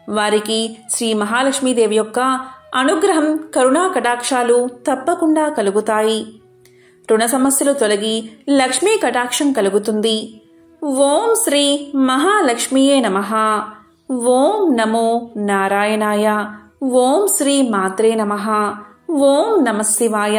వారికి శ్రీ మహాలక్ష్మీదేవి యొక్క అనుగ్రహం, కరుణా కటాక్షాలు తప్పకుండా కలుగుతాయి. రుణ సమస్యలు తొలగి లక్ష్మీ కటాక్షం కలుగుతుంది. ఓం శ్రీ మహాలక్ష్మియే నమః. ఓం నమో నారాయణాయ. ఓం శ్రీ మాత్రే నమః. ఓం నమః శివాయ.